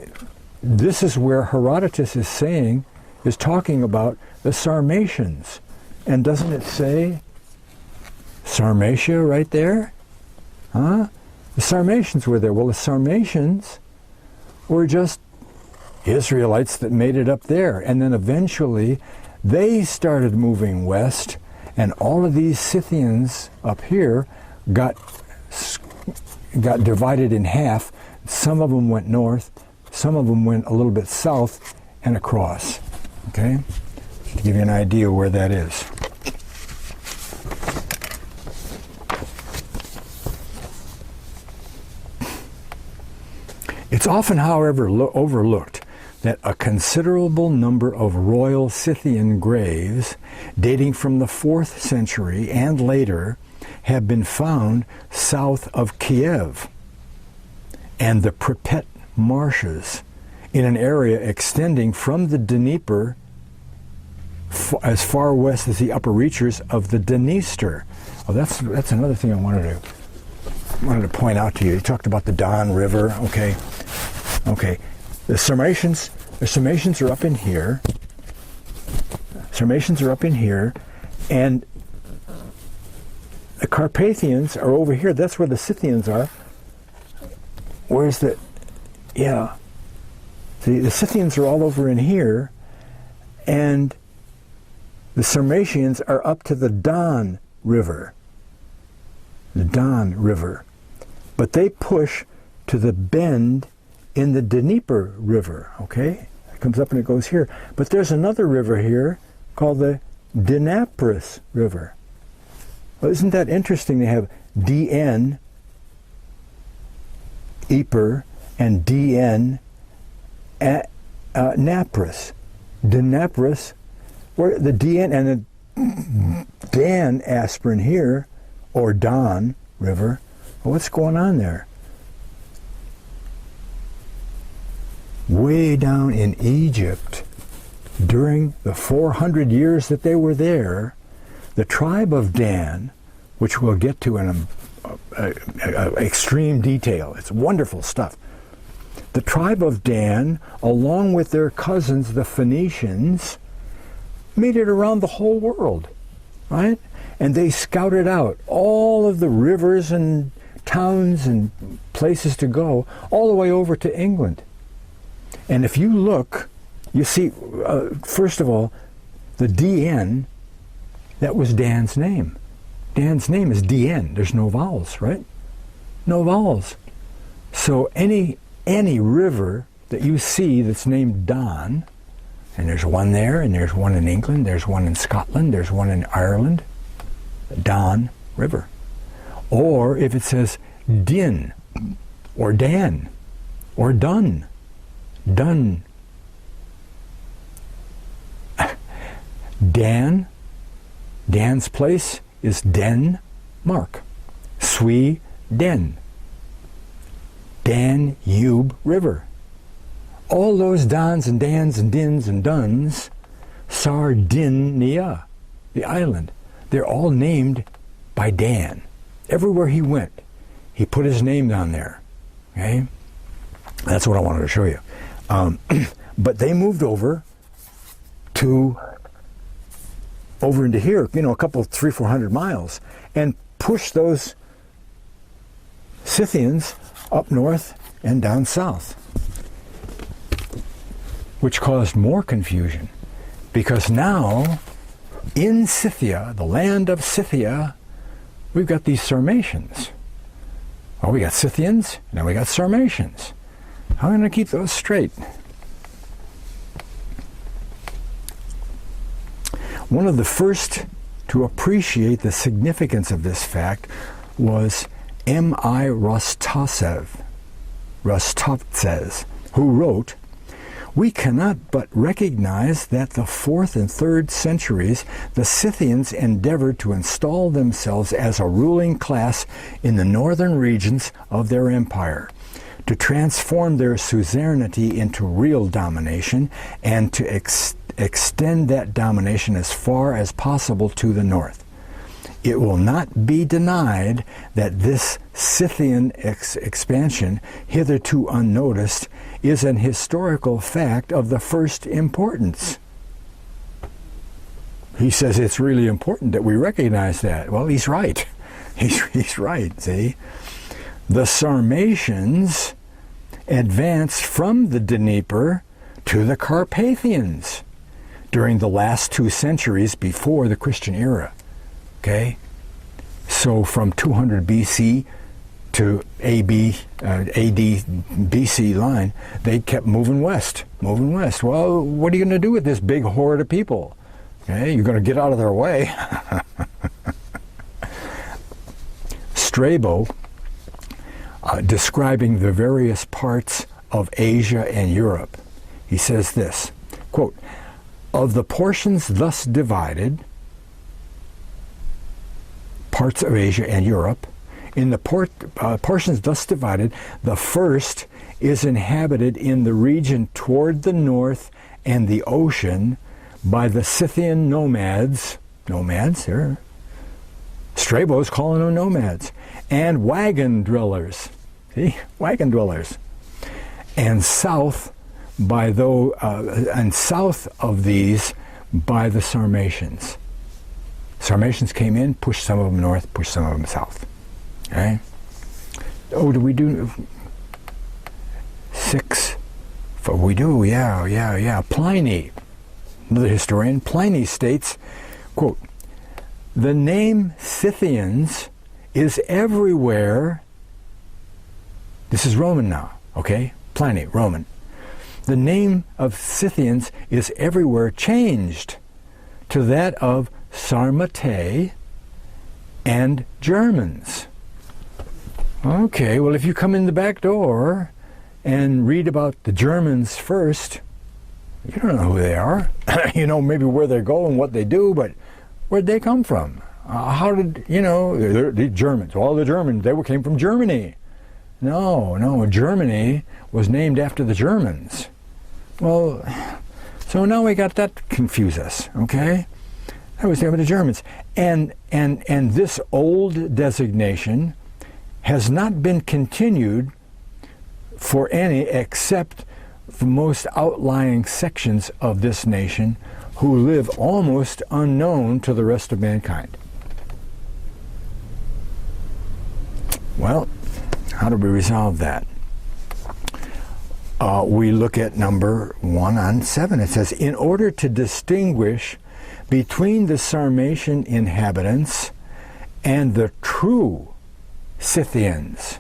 this is where Herodotus is talking about the Sarmatians. And doesn't it say Sarmatia right there? Huh? The Sarmatians were there. Well, the Sarmatians were just Israelites that made it up there. And then eventually they started moving west, and all of these Scythians up here got divided in half. Some of them went north, some of them went a little bit south and across. Okay? To give you an idea where that is. It's often, however, overlooked that a considerable number of royal Scythian graves dating from the 4th century and later have been found south of Kiev and the Pripet marshes in an area extending from the Dnieper as far west as the upper reaches of the Dniester. Oh, that's another thing I wanted to point out to you. You talked about the Don River. Okay. The Sarmatians are up in here. Sarmatians are up in here, and the Carpathians are over here. That's where the Scythians are. Where's the... Yeah. The Scythians are all over in here, and the Sarmatians are up to the Don River. The Don River. But they push to the bend in the Dnieper River, okay? It comes up and it goes here. But there's another river here called the Dnapris River. Well, isn't that interesting? They have DN, Ypres, and DN, Napris. Dnapris, where the DN and the Dan aspirin here, or Don River. Well, what's going on there? Way down in Egypt, during the 400 years that they were there, the tribe of Dan, which we'll get to in extreme detail, it's wonderful stuff. The tribe of Dan, along with their cousins, the Phoenicians, made it around the whole world, right? And they scouted out all of the rivers and towns and places to go, all the way over to England. And if you look, you see, first of all, the DN, that was Dan's name. Dan's name is DN. There's no vowels, right? No vowels. So any river that you see that's named Don, and there's one there, and there's one in England, there's one in Scotland, there's one in Ireland, Don River. Or if it says Din, or Dan, or Dun, Dan's place is Denmark. Sweden. Danube River. All those Dons and Dans and Dins and Duns, Sardinia, the island, they're all named by Dan. Everywhere he went, he put his name down there. Okay? That's what I wanted to show you. But they moved over into here, a couple, 300-400 miles, and pushed those Scythians up north and down south, which caused more confusion, because now in Scythia, the land of Scythia, we've got these Sarmatians. Well, we got Scythians, now we got Sarmatians. How am I going to keep those straight? One of the first to appreciate the significance of this fact was M.I. Rostovtsev, who wrote, "We cannot but recognize that the 4th and 3rd centuries the Scythians endeavored to install themselves as a ruling class in the northern regions of their empire, to transform their suzerainty into real domination, and to extend that domination as far as possible to the north. It will not be denied that this Scythian expansion, hitherto unnoticed, is an historical fact of the first importance." He says it's really important that we recognize that. Well, he's right. He's right, see? The Sarmatians advanced from the Dnieper to the Carpathians during the last 2 centuries before the Christian era. Okay? So from 200 BC to AD BC line, they kept moving west. Well, what are you going to do with this big horde of people? Okay? You're going to get out of their way. Strabo, describing the various parts of Asia and Europe, he says this, quote, "Of the portions thus divided," parts of Asia and Europe, in the portions thus divided, the first is inhabited in the region toward the north and the ocean by the Scythian nomads here, Strabo is calling them nomads, and wagon dwellers, see, wagon dwellers, and south of these by the Sarmatians. Sarmatians came in, pushed some of them north, pushed some of them south. Okay? Oh, do we do 6? We do, yeah. Pliny, another historian, Pliny states, quote, "The name Scythians is everywhere," this is Roman now, okay? Pliny, Roman. "The name of Scythians is everywhere changed to that of Sarmatae and Germans." Okay, well, if you come in the back door and read about the Germans first, you don't know who they are. You know maybe where they go and what they do, but Where'd they come from? How did, the Germans, all the Germans, came from Germany. No, Germany was named after the Germans. Well, so now we got that to confuse us, okay? That was named after the Germans. And this old designation has not been continued for any except the most outlying sections of this nation who live almost unknown to the rest of mankind. Well, how do we resolve that? We look at number 1 on 7. It says, in order to distinguish between the Sarmatian inhabitants and the true Scythians.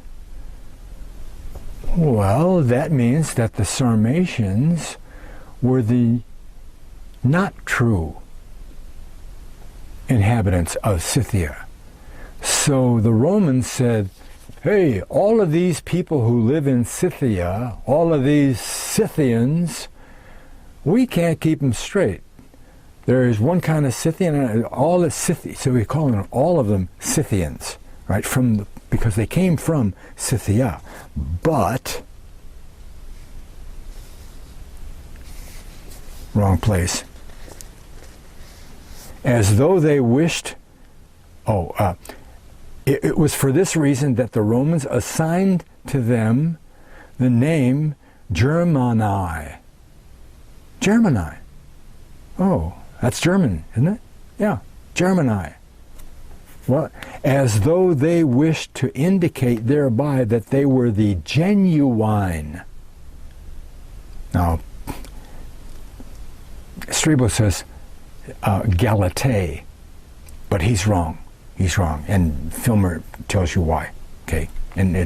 Well, that means that the Sarmatians were the not true inhabitants of Scythia. So the Romans said, hey, all of these people who live in Scythia, all of these Scythians, we can't keep them straight. There is one kind of Scythian, all the Scythians, so we call them all of them Scythians, right? Because they came from Scythia. But, wrong place. As though they wished, it was for this reason that the Romans assigned to them the name Germani. Germani. Oh, that's German, isn't it? Yeah, Germani. Well, as though they wished to indicate thereby that they were the genuine. Now, Strabo says Galatia, but he's wrong. He's wrong, and Filmer tells you why. Okay, and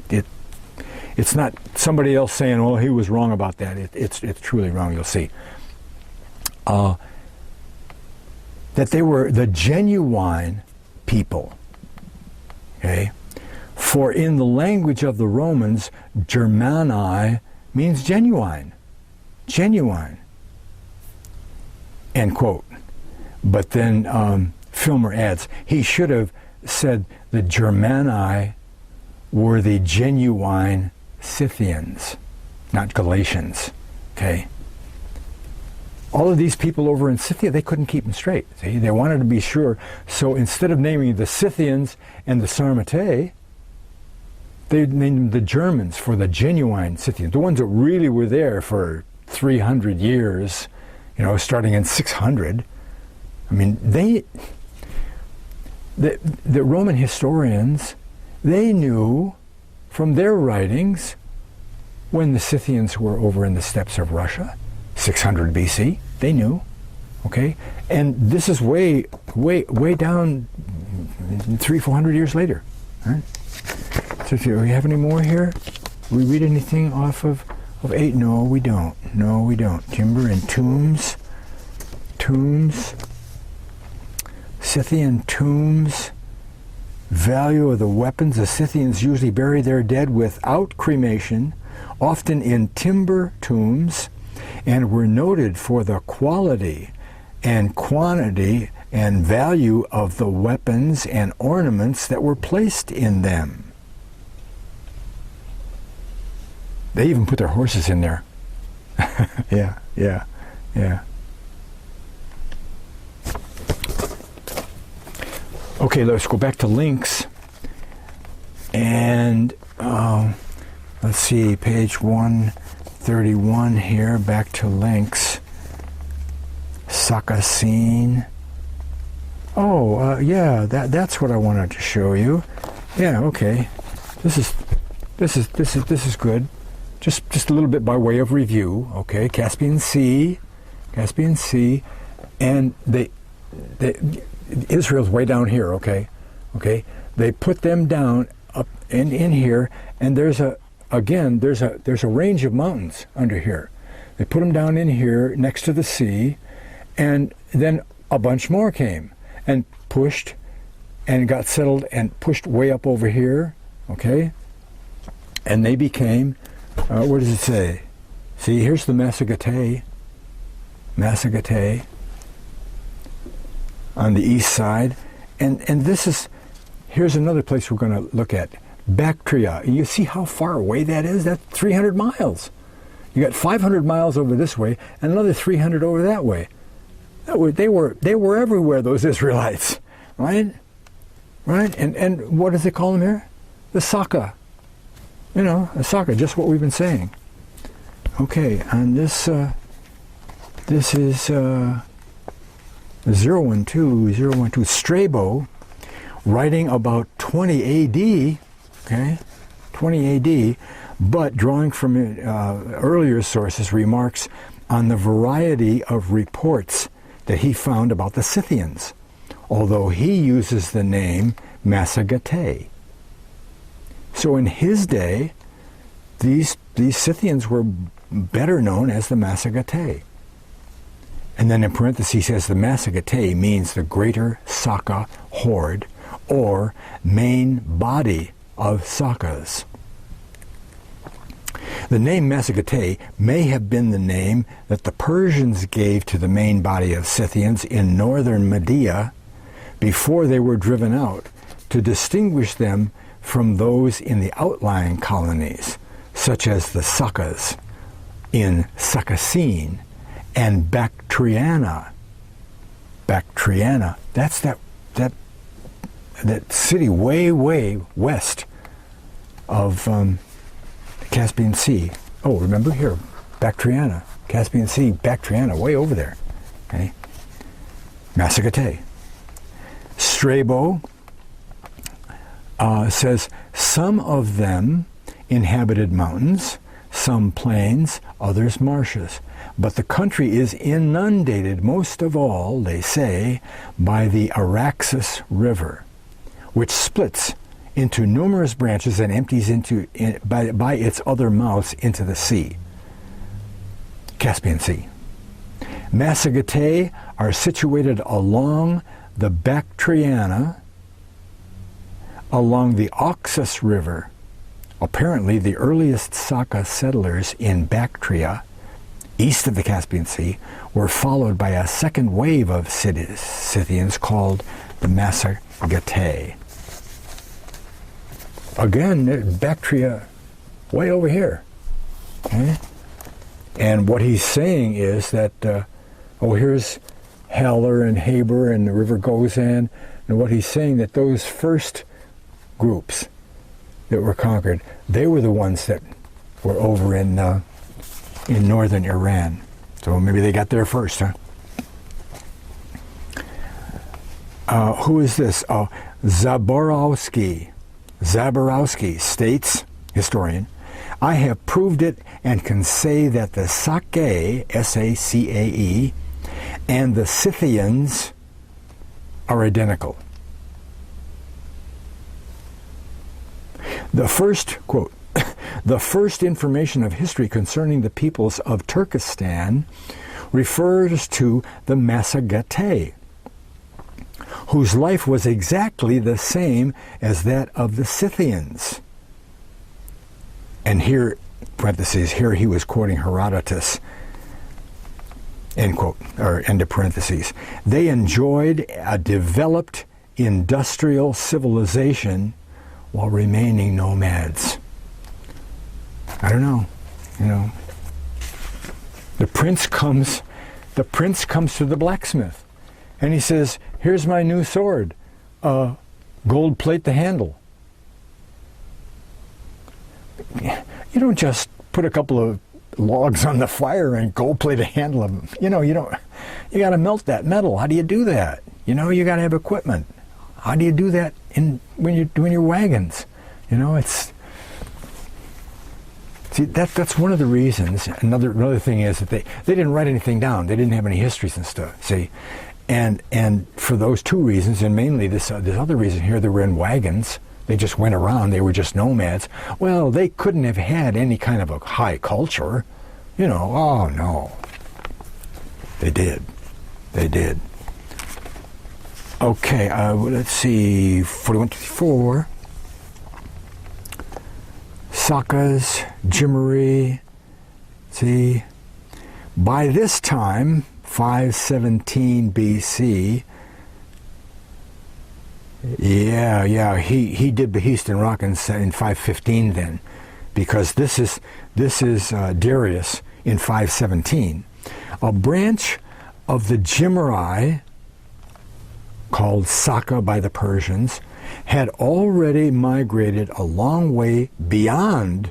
it's not somebody else saying, "Oh, he was wrong about that." It's truly wrong. You'll see. That they were the genuine people. Okay, for in the language of the Romans, Germani means genuine, genuine. End quote. But then Filmer adds, he should have said the Germani were the genuine Scythians, not Galatians. Okay. All of these people over in Scythia, they couldn't keep them straight. See, they wanted to be sure. So instead of naming the Scythians and the Sarmatians, they named the Germans for the genuine Scythians, the ones that really were there for 300 years, starting in 600. I mean, the Roman historians, they knew from their writings when the Scythians were over in the steppes of Russia, 600 BC. They knew, okay? And this is way down 300-400 years later. Right? So do we have any more here? Do we read anything off of 8? No, we don't. No, we don't. Timber and tombs. Scythian tombs. Value of the weapons. The Scythians usually bury their dead without cremation, often in timber tombs, and were noted for the quality and quantity and value of the weapons and ornaments that were placed in them. They even put their horses in there. Yeah. Okay, let's go back to links. And let's see, page 131 here, back to links. Saka scene. Yeah, that's what I wanted to show you. Yeah, okay. This is good. Just a little bit by way of review. Okay, Caspian Sea, and Israel's way down here. Okay, they put them down up in here, and there's a range of mountains under here. They put them down in here next to the sea, and then a bunch more came and pushed and got settled and pushed way up over here. Okay, and they became. What does it say? See, here's the Massagetae. on the east side. And here's another place we're going to look at, Bactria. And you see how far away that is? That's 300 miles. You got 500 miles over this way, and another 300 over that way. They were everywhere, those Israelites, right? Right? And what does it call them here? The Saka. The Saka, just what we've been saying. Okay, and this is 012, Strabo, writing about 20 AD, okay, 20 AD, but drawing from earlier sources, remarks on the variety of reports that he found about the Scythians, although he uses the name Massagetae. So in his day, these Scythians were better known as the Massagetae. And then in parentheses he says the Massagetae means the greater Saka horde, or main body of Sakas. The name Massagetae may have been the name that the Persians gave to the main body of Scythians in northern Media before they were driven out, to distinguish them from those in the outlying colonies, such as the Sakas in Sakacene and Bactriana. Bactriana, that's that city way west of the Caspian Sea. Oh, remember here, Bactriana, Caspian Sea, Bactriana, way over there. Okay, Massagetae. Strabo says some of them inhabited mountains, some plains, others marshes. But the country is inundated, most of all, they say, by the Araxes River, which splits into numerous branches and empties by its other mouths into the sea, Caspian Sea. Massagetae are situated along the Bactriana, along the Oxus River. Apparently, the earliest Saka settlers in Bactria, east of the Caspian Sea, were followed by a second wave of Scythians called the Massagetae. Again, Bactria, way over here. Okay? And what he's saying is that, here's Haller and Haber and the River Gozan, and what he's saying that those first groups that were conquered, they were the ones that were over in northern Iran. So maybe they got there first, huh? Who is this? Zaborowski states, historian, I have proved it and can say that the Sakae, S-A-C-A-E, and the Scythians are identical. The first, quote, the first information of history concerning the peoples of Turkestan refers to the Massagetae, whose life was exactly the same as that of the Scythians. And here, parentheses, here he was quoting Herodotus, end quote, or end of parentheses. They enjoyed a developed industrial civilization while remaining nomads. I don't know, The prince comes to the blacksmith, and he says, here's my new sword, gold plate the handle. You don't just put a couple of logs on the fire and gold plate a handle of them. You got to melt that metal. How do you do that? You got to have equipment. How do you do that when you're doing your wagons? That's one of the reasons. Another thing is that they didn't write anything down. They didn't have any histories and stuff. See, and for those two reasons, and mainly this other reason here, they were in wagons. They just went around. They were just nomads. Well, they couldn't have had any kind of a high culture. Oh no. They did. Okay, let's see, 41-54. Sakas, Cimmeri, see. By this time, 517 BC, Yeah. He did Behistun Rock in 515 then, because this is Darius in 517. A branch of the Cimmeri, called Saka by the Persians, had already migrated a long way beyond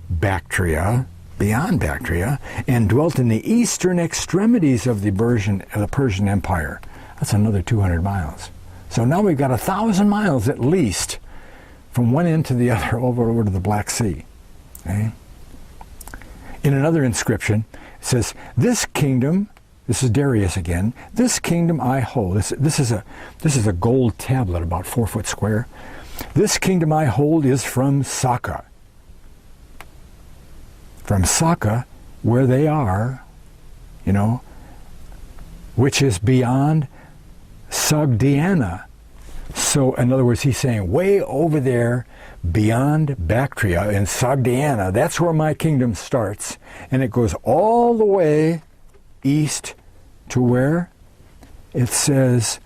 Bactria, and dwelt in the eastern extremities of the Persian Empire. That's another 200 miles. So now we've got 1,000 miles at least from one end to the other over to the Black Sea. Okay? In another inscription, it says, "This kingdom," this is Darius again, "this kingdom I hold." This is a gold tablet about 4 foot square. "This kingdom I hold is from Saka." From Saka, where they are, which is beyond Sogdiana. So, in other words, he's saying, way over there, beyond Bactria in Sogdiana, that's where my kingdom starts. And it goes all the way east to where? It says,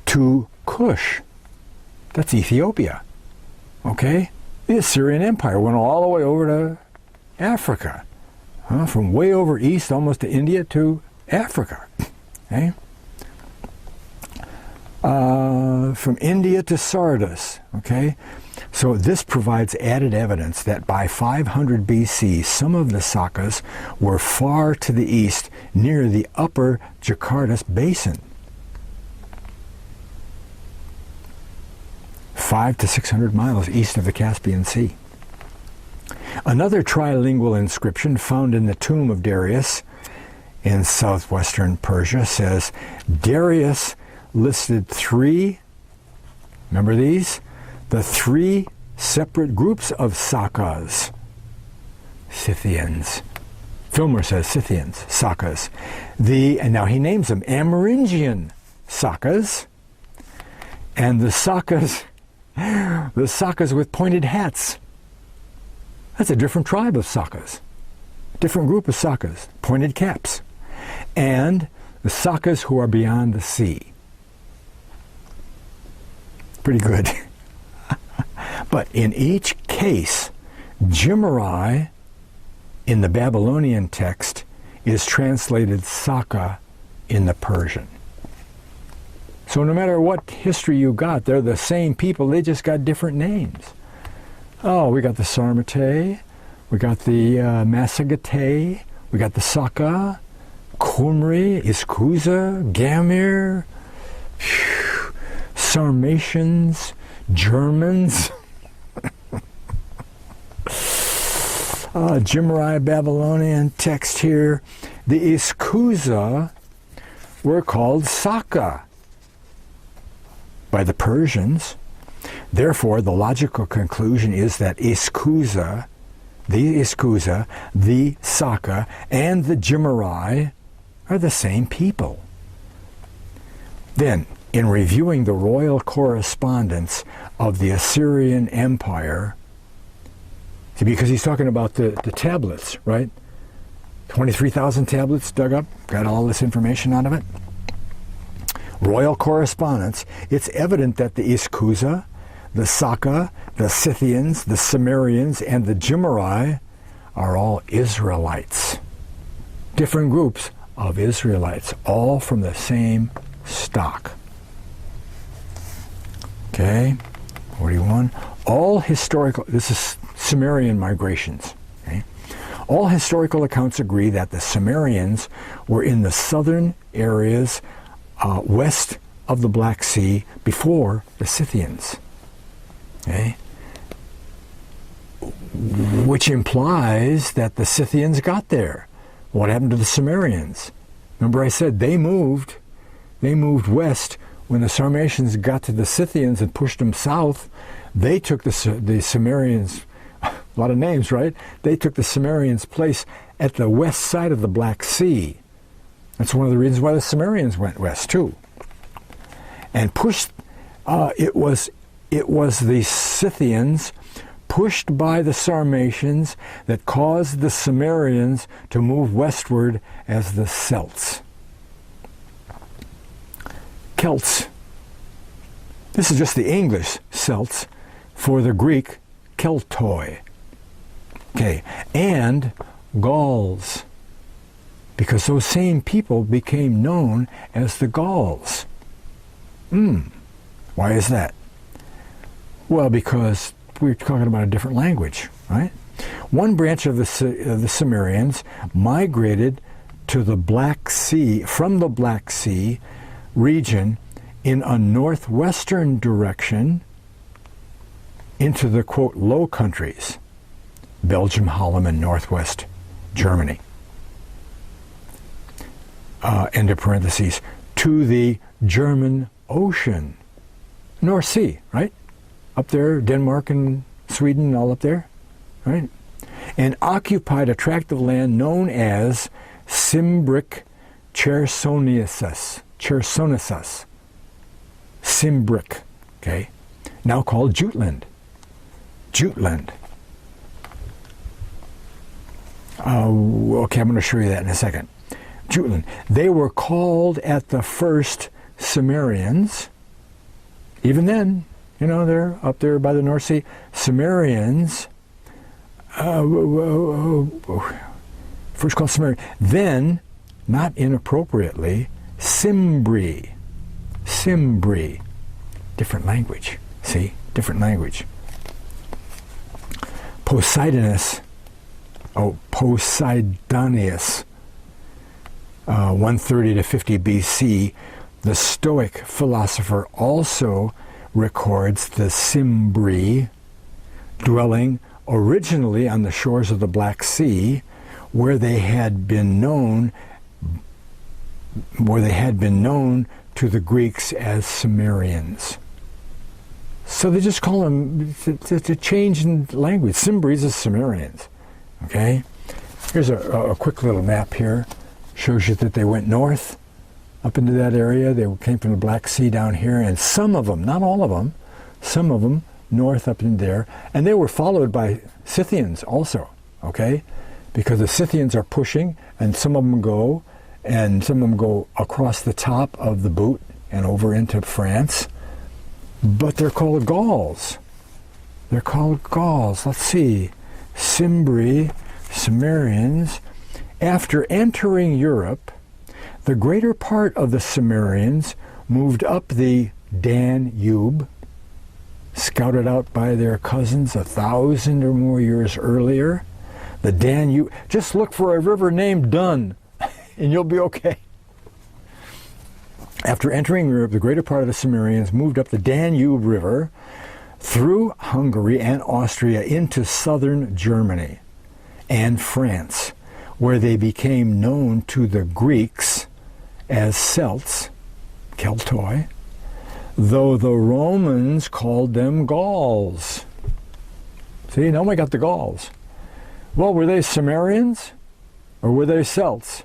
to Cush. That's Ethiopia. Okay? The Assyrian Empire went all the way over to Africa. From way over east, almost to India, to Africa. Okay? From India to Sardis. Okay? So this provides added evidence that by 500 BC, some of the Sakas were far to the east, near the upper Jakartas Basin. 500 to 600 miles east of the Caspian Sea. Another trilingual inscription found in the tomb of Darius in southwestern Persia says, Darius listed three, remember these? The three separate groups of Sakas. Scythians. Fillmore says Scythians, Sakas. And now he names them Amerindian Sakas, and the Sakas with pointed hats. That's a different tribe of Sakas. Different group of Sakas, pointed caps. And the Sakas who are beyond the sea. Pretty good. But in each case, Cimmeri in the Babylonian text is translated Saka in the Persian. So no matter what history you got, they're the same people, they just got different names. Oh, we got the Sarmatians, we got the Massagetae, we got the Saka, Qumri, Iskuza, Gamir, Sarmatians, Germans, Cimmeri Babylonian text here. The Iskuza were called Saka by the Persians. Therefore, the logical conclusion is that the Iskuza, the Saka, and the Cimmeri are the same people. Then, in reviewing the royal correspondence of the Assyrian Empire, because he's talking about the tablets, right? 23,000 tablets dug up, got all this information out of it. Royal correspondence, it's evident that the Iskuza, the Saka, the Scythians, the Cimmerians, and the Cimmeri are all Israelites. Different groups of Israelites, all from the same stock. Okay, 41. All historical, this is Cimmerian migrations. Okay? All historical accounts agree that the Cimmerians were in the southern areas west of the Black Sea before the Scythians. Okay? Which implies that the Scythians got there. What happened to the Cimmerians? Remember I said they moved west. When the Sarmatians got to the Scythians and pushed them south, they took the Cimmerians, a lot of names, right? They took the Cimmerians' place at the west side of the Black Sea. That's one of the reasons why the Cimmerians went west too. And pushed, it was the Scythians pushed by the Sarmatians that caused the Cimmerians to move westward as the Celts. Celts This is just the English Celts for the Greek Keltoi. Okay, and Gauls, because those same people became known as the Gauls. Why is that? Well, because we're talking about a different language, right? One branch of the Cimmerians migrated to the Black Sea, from the Black Sea region in a northwestern direction into the, quote, Low Countries, Belgium, Holland, and northwest Germany. End of parentheses, to the German Ocean, North Sea, right? Up there, Denmark and Sweden, all up there, right? And occupied a tract of land known as Cimbric Chersonnesus. Cimbric, okay? Now called Jutland. Okay, I'm going to show you that in a second. Jutland. They were called at the first Cimmerians. Even then, you know, they're up there by the North Sea. Cimmerians, first called Cimmerian. Then, not inappropriately, Cimbri. Different language. See? Different language. Poseidonius, 130 to 50 BC, the Stoic philosopher also records the Cimbri dwelling originally on the shores of the Black Sea, where they had been known to the Greeks as Cimmerians. So they just call them, to change in language. Cimbris is Cimmerians. Okay? Here's a quick little map here. Shows you that they went north up into that area. They came from the Black Sea down here, and some of them, not all of them, some of them north up in there. And they were followed by Scythians also, okay? Because the Scythians are pushing, and some of them go across the top of the boot and over into France. But they're called Gauls. Let's see. Cimbri, Cimmerians. After entering Europe, the greater part of the Cimmerians moved up the Danube, scouted out by their cousins 1,000 or more years earlier. The Danube. Just look for a river named Dun, and you'll be okay. After entering Europe, the greater part of the Cimmerians moved up the Danube River through Hungary and Austria into southern Germany and France, where they became known to the Greeks as Celts, Keltoi, though the Romans called them Gauls. See, now we got the Gauls. Well, were they Cimmerians? Or were they Celts?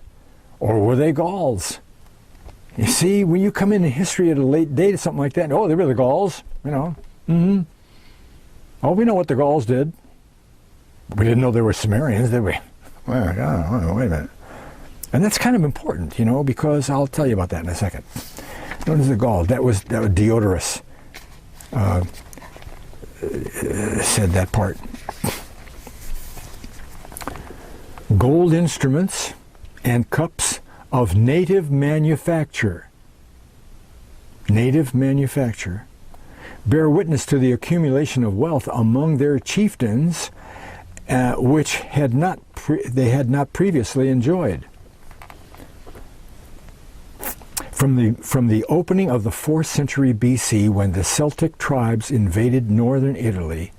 Or were they Gauls? You see, when you come into history at a late date or something like that, oh, they were the Gauls, you know. Oh, we know what the Gauls did. We didn't know they were Cimmerians, did we? Well, wait a minute. And that's kind of important, you know, because I'll tell you about that in a second. Known as the Gauls, that was Diodorus said that part. Gold instruments and cups of native manufacture bear witness to the accumulation of wealth among their chieftains, which they had not previously enjoyed. From the opening of the 4th century BC, when the Celtic tribes invaded northern Italy,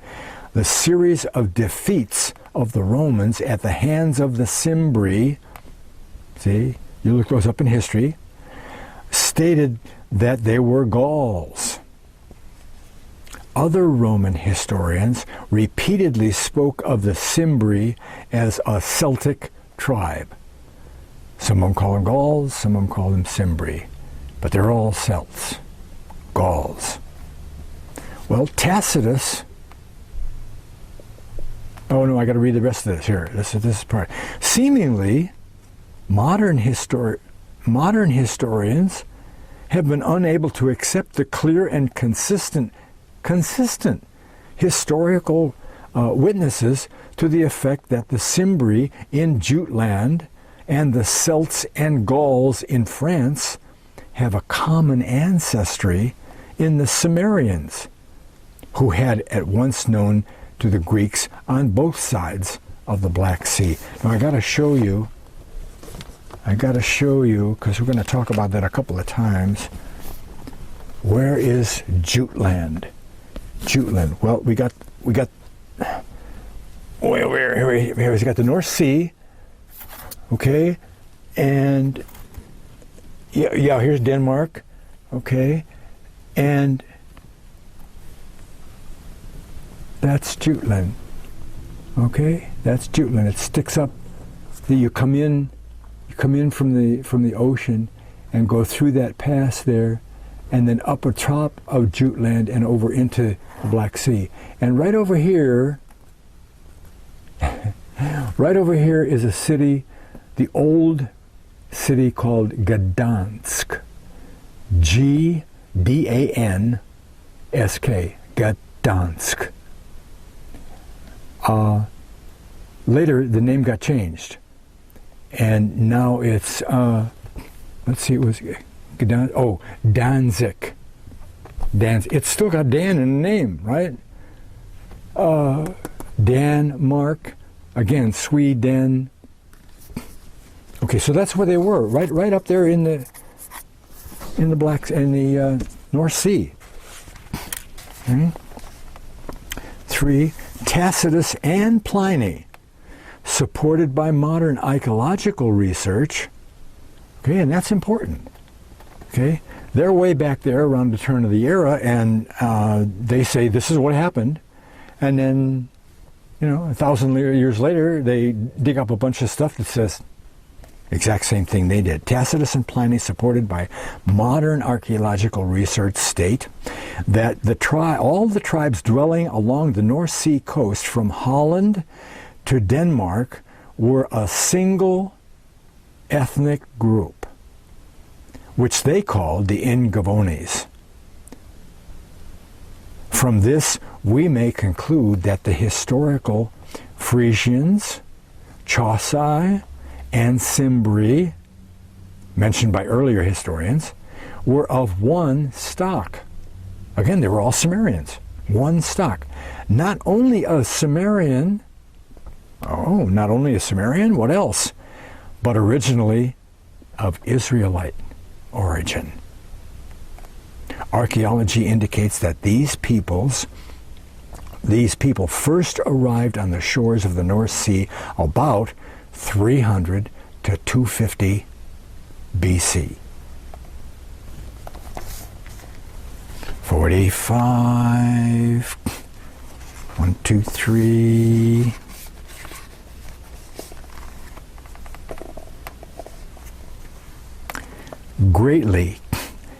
the series of defeats of the Romans at the hands of the Cimbri, see, you look those up in history, stated that they were Gauls. Other Roman historians repeatedly spoke of the Cimbri as a Celtic tribe. Some of them call them Gauls, some of them call them Cimbri, but they're all Celts, Gauls. Well, Tacitus, oh no, I got to read the rest of this here. This is part. Seemingly, modern historians have been unable to accept the clear and consistent historical witnesses to the effect that the Cimbri in Jutland and the Celts and Gauls in France have a common ancestry in the Cimmerians, who had at once known to the Greeks on both sides of the Black Sea. Now I got to show you, because we're going to talk about that a couple of times. Where is Jutland? Jutland. Well, we got way over here. We got the North Sea. Okay, and yeah, here's Denmark. Okay, and that's Jutland. Okay, that's Jutland. It sticks up. You come in from the ocean, and go through that pass there, and then up atop of Jutland and over into the Black Sea. And right over here is a city, the old city called Gdansk. Gdansk. Gdansk. Later, the name got changed, and now it's let's see, it was Danzig. It's still got Dan in the name, right? Denmark, again, Sweden. Okay, so that's where they were, right up there in the North Sea. Okay. 3, Tacitus and Pliny, supported by modern archaeological research. Okay, and that's important. Okay, they're way back there around the turn of the era, and they say this is what happened, and then, 1,000 years later, they dig up a bunch of stuff that says exact same thing they did. Tacitus and Pliny, supported by modern archaeological research, state that all the tribes dwelling along the North Sea coast from Holland to Denmark were a single ethnic group, which they called the Ingavones. From this, we may conclude that the historical Frisians, Chauci, and Cimbri, mentioned by earlier historians, were of one stock. Again, they were all Cimmerians, one stock. Not only a Cimmerian, what else? But originally of Israelite origin. Archaeology indicates that these people first arrived on the shores of the North Sea about 300 to 250 BC. 45. 1, 2, 3. Greatly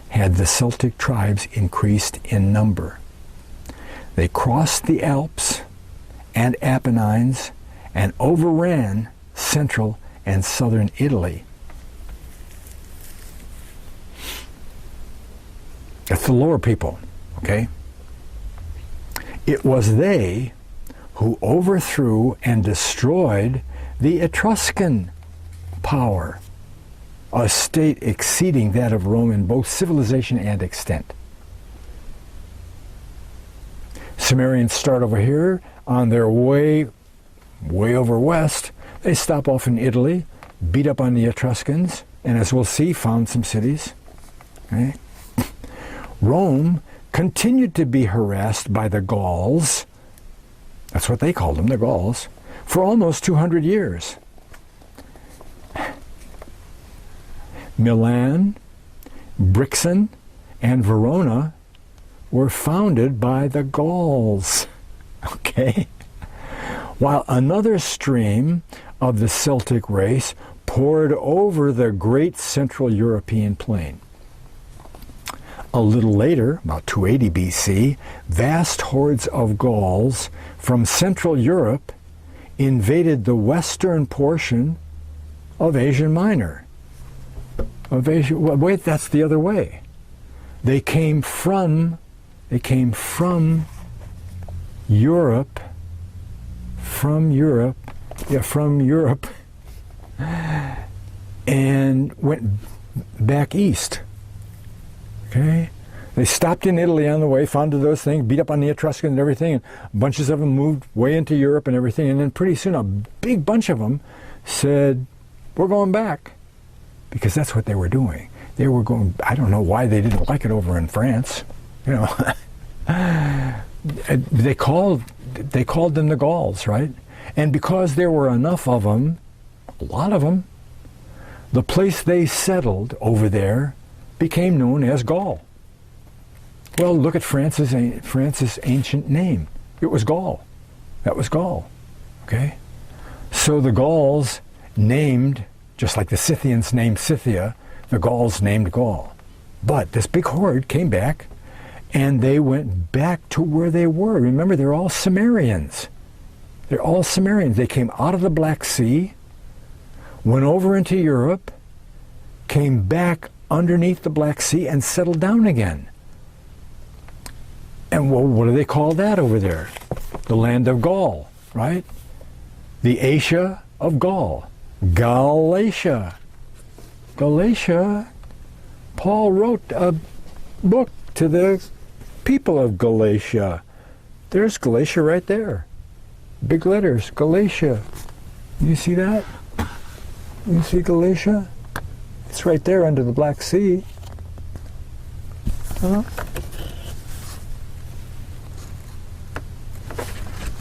had the Celtic tribes increased in number. They crossed the Alps and Apennines and overran central and southern Italy. That's the lower people, okay? It was they who overthrew and destroyed the Etruscan power, a state exceeding that of Rome in both civilization and extent. Cimmerians start over here on their way over west. They stop off in Italy, beat up on the Etruscans, and as we'll see, found some cities. Okay? Rome continued to be harassed by the Gauls, that's what they called them, the Gauls, for almost 200 years. Milan, Brixen, and Verona were founded by the Gauls, okay? While another stream of the Celtic race poured over the great Central European plain. A little later, about 280 BC, vast hordes of Gauls from Central Europe invaded the western portion of Asia Minor. Wait, that's the other way. They came from Europe, and went back east. Okay? They stopped in Italy on the way, founded those things, beat up on the Etruscans and everything, and bunches of them moved way into Europe and everything, and then pretty soon a big bunch of them said, we're going back, because that's what they were doing. They were going, I don't know why they didn't like it over in France, you know. They called them the Gauls, right? And because there were enough of them, a lot of them, the place they settled over there became known as Gaul. Well, look at France's ancient name. It was Gaul. That was Gaul. Okay? So the Gauls named, just like the Scythians named Scythia, the Gauls named Gaul. But this big horde came back, and they went back to where they were. Remember, they're all Cimmerians. They're all Cimmerians. They came out of the Black Sea, went over into Europe, came back underneath the Black Sea, and settled down again. And well, what do they call that over there? The land of Gaul, right? The Asia of Gaul. Galatia. Galatia. Paul wrote a book to the people of Galatia. There's Galatia right there. Big letters, Galatia. You see that? You see Galatia? It's right there under the Black Sea. Huh?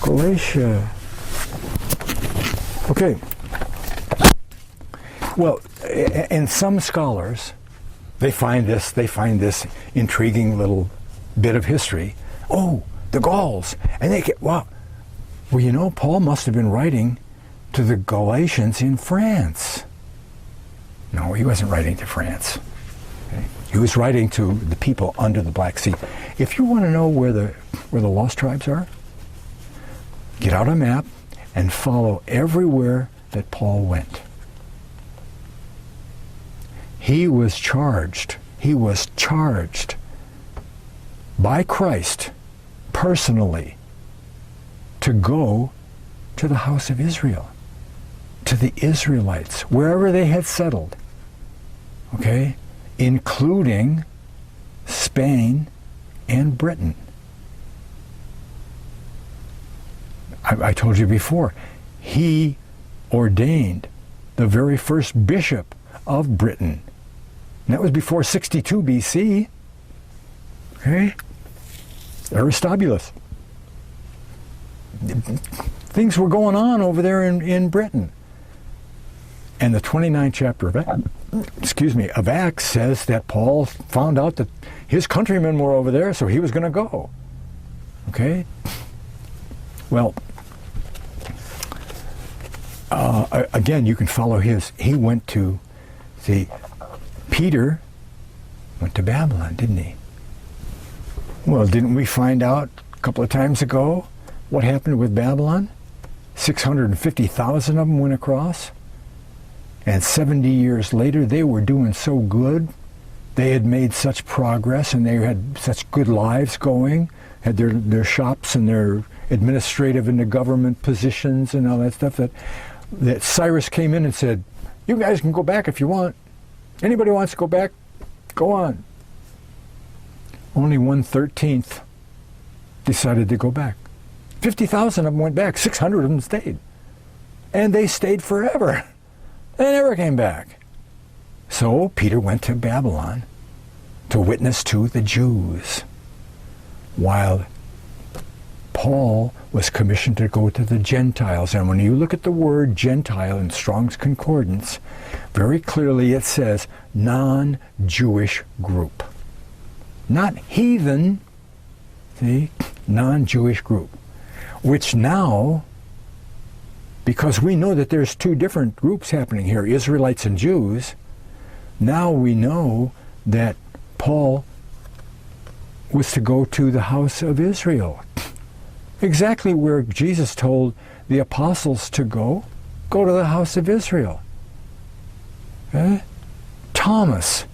Galatia. Okay. Well, and some scholars, they find this intriguing little bit of history. Oh, the Gauls. And they get, wow. Well, you know, Paul must have been writing to the Galatians in France. No, he wasn't writing to France. Okay? He was writing to the people under the Black Sea. If you want to know where the lost tribes are, get out a map and follow everywhere that Paul went. He was charged by Christ personally to go to the house of Israel, to the Israelites, wherever they had settled, okay, including Spain and Britain. I told you before, he ordained the very first bishop of Britain. And that was before 62 BC. Okay? Aristobulus. Things were going on over there in Britain. And the 29th chapter of Acts says that Paul found out that his countrymen were over there, so he was going to go. Okay? Well, again, you can follow his. He went to, see, Peter went to Babylon, didn't he? Well, didn't we find out a couple of times ago what happened with Babylon? 650,000 of them went across. And 70 years later, they were doing so good. They had made such progress, and they had such good lives going, had their shops and their administrative and the government positions and all that stuff, that Cyrus came in and said, you guys can go back if you want. Anybody wants to go back, go on. Only 1/13 decided to go back. 50,000 of them went back. 600 of them stayed. And they stayed forever. They never came back. So Peter went to Babylon to witness to the Jews, while Paul was commissioned to go to the Gentiles. And when you look at the word Gentile in Strong's Concordance, very clearly it says non-Jewish group. Not heathen, see, non-Jewish group. Which now, because we know that there's two different groups happening here, Israelites and Jews, now we know that Paul was to go to the house of Israel. Exactly where Jesus told the apostles to go to the house of Israel. Okay? Thomas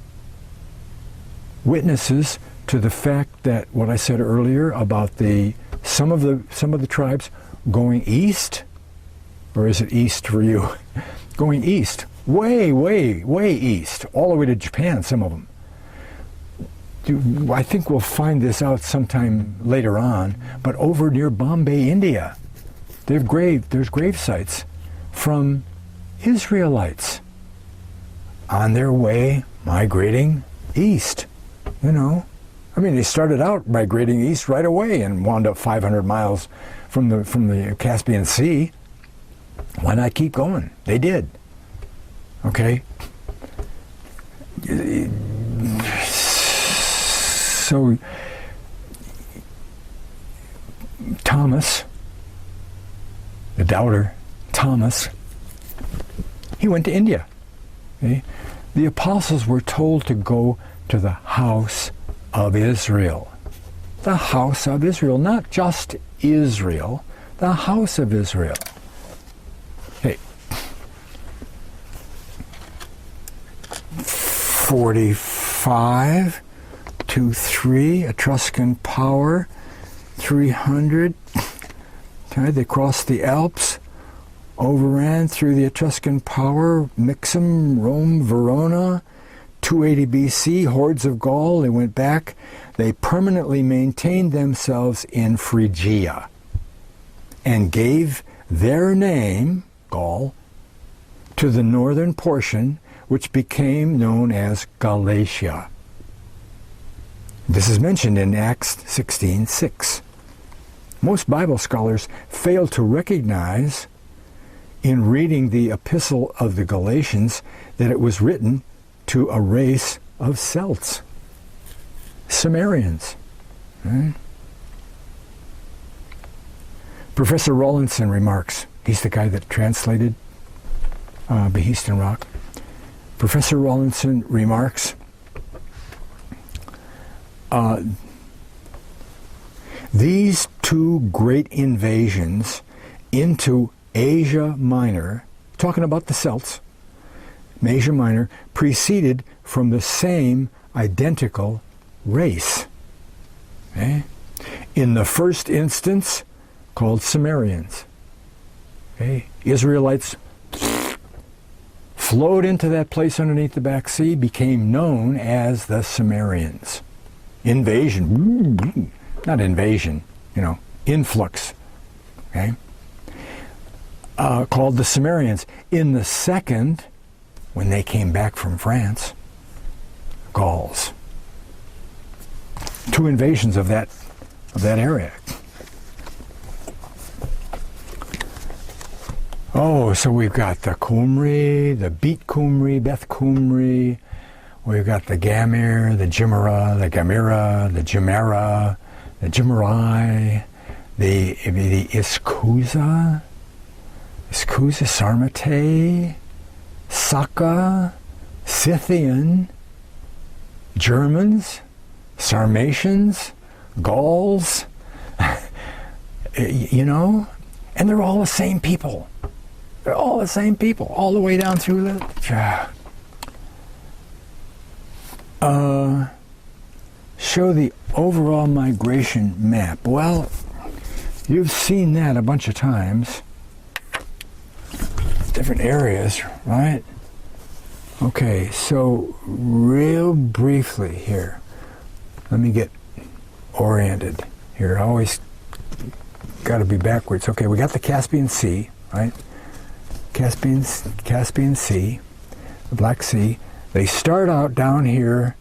witnesses to the fact that what I said earlier about some of the tribes going east, or is it east for you? Going east, way east, all the way to Japan, some of them. I think we'll find this out sometime later on, but over near Bombay, India, there's grave sites from Israelites on their way migrating east. You know, I mean, they started out migrating east right away and wound up 500 miles from the Caspian Sea. Why not keep going? They did. Okay. So Thomas, the doubter, Thomas, he went to India. Okay? The apostles were told to go to the house of Israel. The house of Israel, not just Israel, the house of Israel. Okay. 45 to 3, Etruscan power, 300. Okay, they crossed the Alps, overran through the Etruscan power, Mixum, Rome, Verona, 280 BC, hordes of Gaul, they went back. They permanently maintained themselves in Phrygia and gave their name, Gaul, to the northern portion, which became known as Galatia. This is mentioned in Acts 16:6. Most Bible scholars fail to recognize in reading the epistle of the Galatians that it was written to a race of Celts, Cimmerians. Right? Professor Rawlinson remarks, he's the guy that translated Behistun Rock. Professor Rawlinson remarks, these two great invasions into Asia Minor, talking about the Celts, Asia Minor, proceeded from the same identical race. Okay? In the first instance, called Cimmerians. Okay? Israelites flowed into that place underneath the Black Sea, became known as the Cimmerians. Invasion, not invasion, influx. Okay? Called the Cimmerians. In the second, when they came back from France, Gauls. Two invasions of that area. Oh, so we've got the Cumri, the Beat Cumri, Beth Cumri. We've got the Gamir, the Jimera, the Gamira, the Jimera, the Jimerai, the Iskuza, Sarmatians, Saka, Scythian, Germans, Sarmatians, Gauls, and they're all the same people. They're all the same people, all the way down through the... show the overall migration map. Well, you've seen that a bunch of times. Different areas, right? Okay, so real briefly here, let me get oriented here. I always got to be backwards. Okay, we got the Caspian Sea, right? Caspian Sea, the Black Sea. They start out down here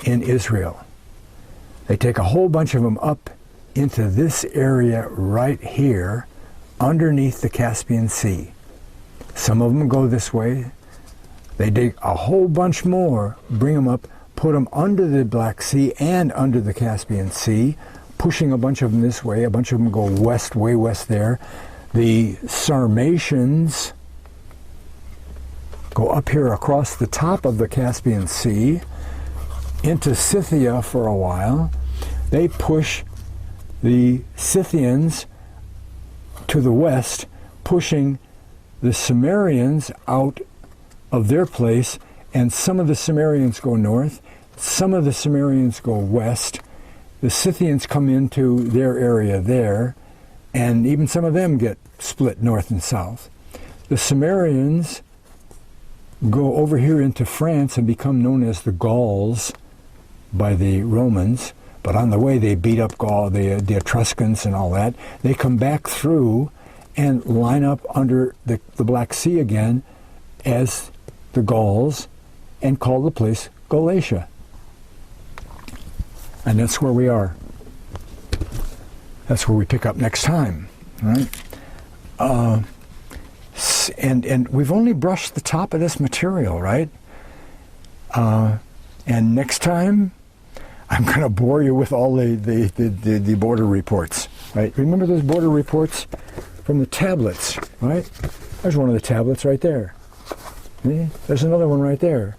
in Israel. They take a whole bunch of them up into this area right here underneath the Caspian Sea. Some of them go this way. They dig a whole bunch more, bring them up, put them under the Black Sea and under the Caspian Sea, pushing a bunch of them this way. A bunch of them go west, way west there. The Sarmatians go up here across the top of the Caspian Sea into Scythia for a while. They push the Scythians to the west, pushing the Cimmerians out of their place, and some of the Cimmerians go north. some of the Cimmerians go west. The Scythians come into their area there, and even some of them get split north and south. The Cimmerians go over here into France and become known as the Gauls by the Romans, but on the way they beat up Gaul, the Etruscans and all that. They come back through and line up under the Black Sea again as the Gauls and call the place Galatia. And that's where we are. That's where we pick up next time, right? And we've only brushed the top of this material, right? And next time, I'm going to bore you with all the border reports, right? Remember those border reports from the tablets, right? There's one of the tablets right there. See? There's another one right there.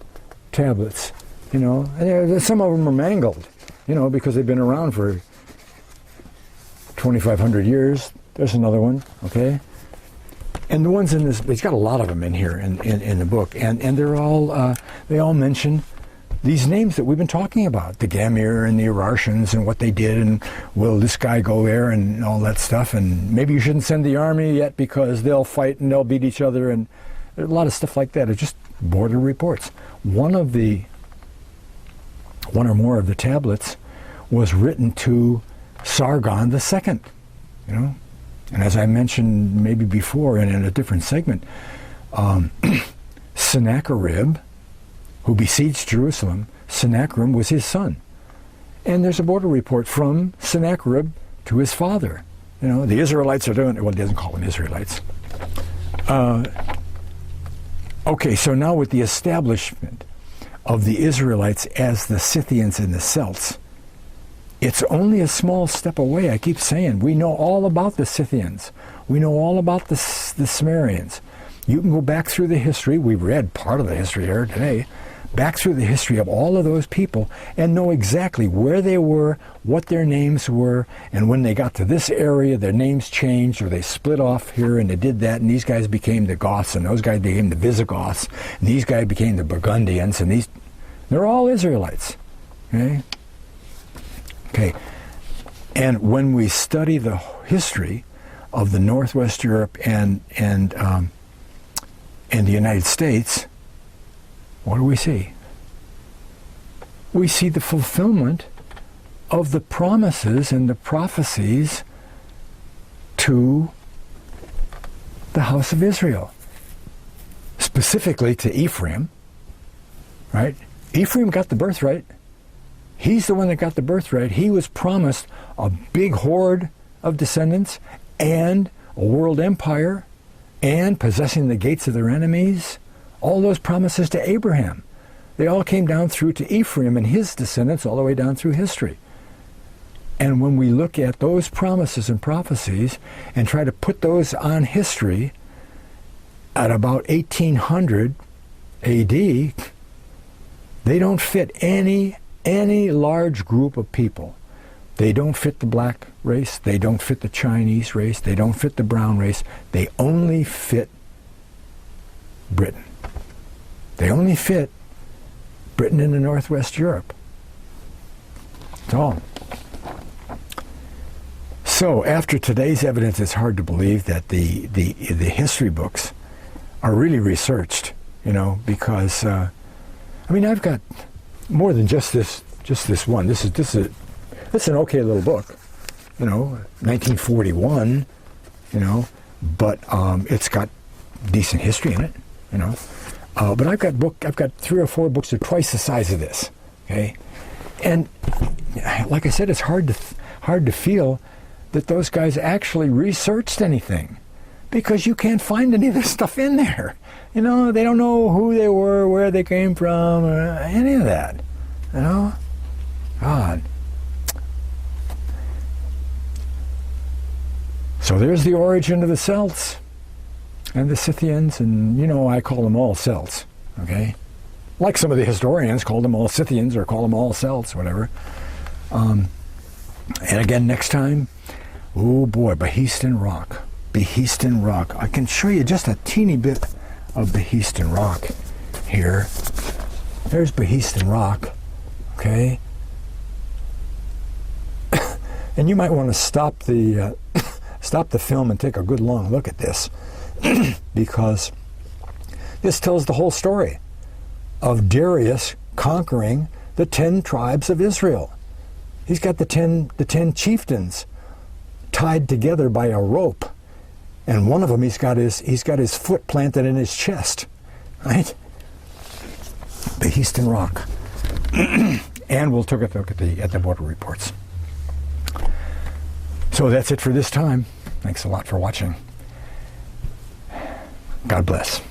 Tablets, you know. And some of them are mangled, you know, because they've been around for 2,500 years. There's another one, okay? And the ones in this, he's got a lot of them in here in the book, and they're all, they all mention these names that we've been talking about, the Gamir and the Urartians and what they did, and will this guy go there and all that stuff, and maybe you shouldn't send the army yet because they'll fight and they'll beat each other, and a lot of stuff like that. It's just border reports. One or more of the tablets was written to Sargon II, you know. And as I mentioned maybe before and in a different segment, Sennacherib, who besieged Jerusalem, Sennacherib was his son. And there's a border report from Sennacherib to his father. You know, the Israelites are doing, well, he doesn't call them Israelites. Okay, so now with the establishment of the Israelites as the Scythians and the Celts, it's only a small step away. I keep saying, we know all about the Scythians. We know all about the Cimmerians. You can go back through the history. We've read part of the history here today. Back through the history of all of those people and know exactly where they were, what their names were, and when they got to this area, their names changed, or they split off here and they did that, and these guys became the Goths, and those guys became the Visigoths, and these guys became the Burgundians, and they're all Israelites. Okay? Okay, and when we study the history of the Northwest Europe and the United States, what do we see? We see the fulfillment of the promises and the prophecies to the house of Israel, specifically to Ephraim, right? Ephraim got the birthright. He's the one that got the birthright. He was promised a big horde of descendants and a world empire and possessing the gates of their enemies. All those promises to Abraham. They all came down through to Ephraim and his descendants all the way down through history. And when we look at those promises and prophecies and try to put those on history at about 1800 AD, they don't fit any large group of people. They don't fit the black race, they don't fit the Chinese race, they don't fit the brown race, they only fit Britain. They only fit Britain and the Northwest Europe. That's all. So after today's evidence, it's hard to believe that the history books are really researched, you know, because I mean, I've got more than just this one. This is an okay little book, you know, 1941, you know, but it's got decent history in it, you know. But I've got 3 or 4 books that are twice the size of this, okay? And like I said, it's hard to feel that those guys actually researched anything, because you can't find any of this stuff in there. You know, they don't know who they were, where they came from, or any of that. You know? God. So there's the origin of the Celts and the Scythians, and you know, I call them all Celts, okay? Like some of the historians call them all Scythians or call them all Celts, whatever. And again, next time, oh boy, Behistun Rock. Behistun Rock. I can show you just a teeny bit of Behistun Rock here. There's Behistun Rock, Okay? And you might want to stop the film and take a good long look at this, because this tells the whole story of Darius conquering the 10 tribes of Israel. He's got the 10 chieftains tied together by a rope, and one of them he's got his foot planted in his chest, right? Behistun Rock. And we'll take a look at the border reports. So that's it for this time. Thanks a lot for watching. God bless.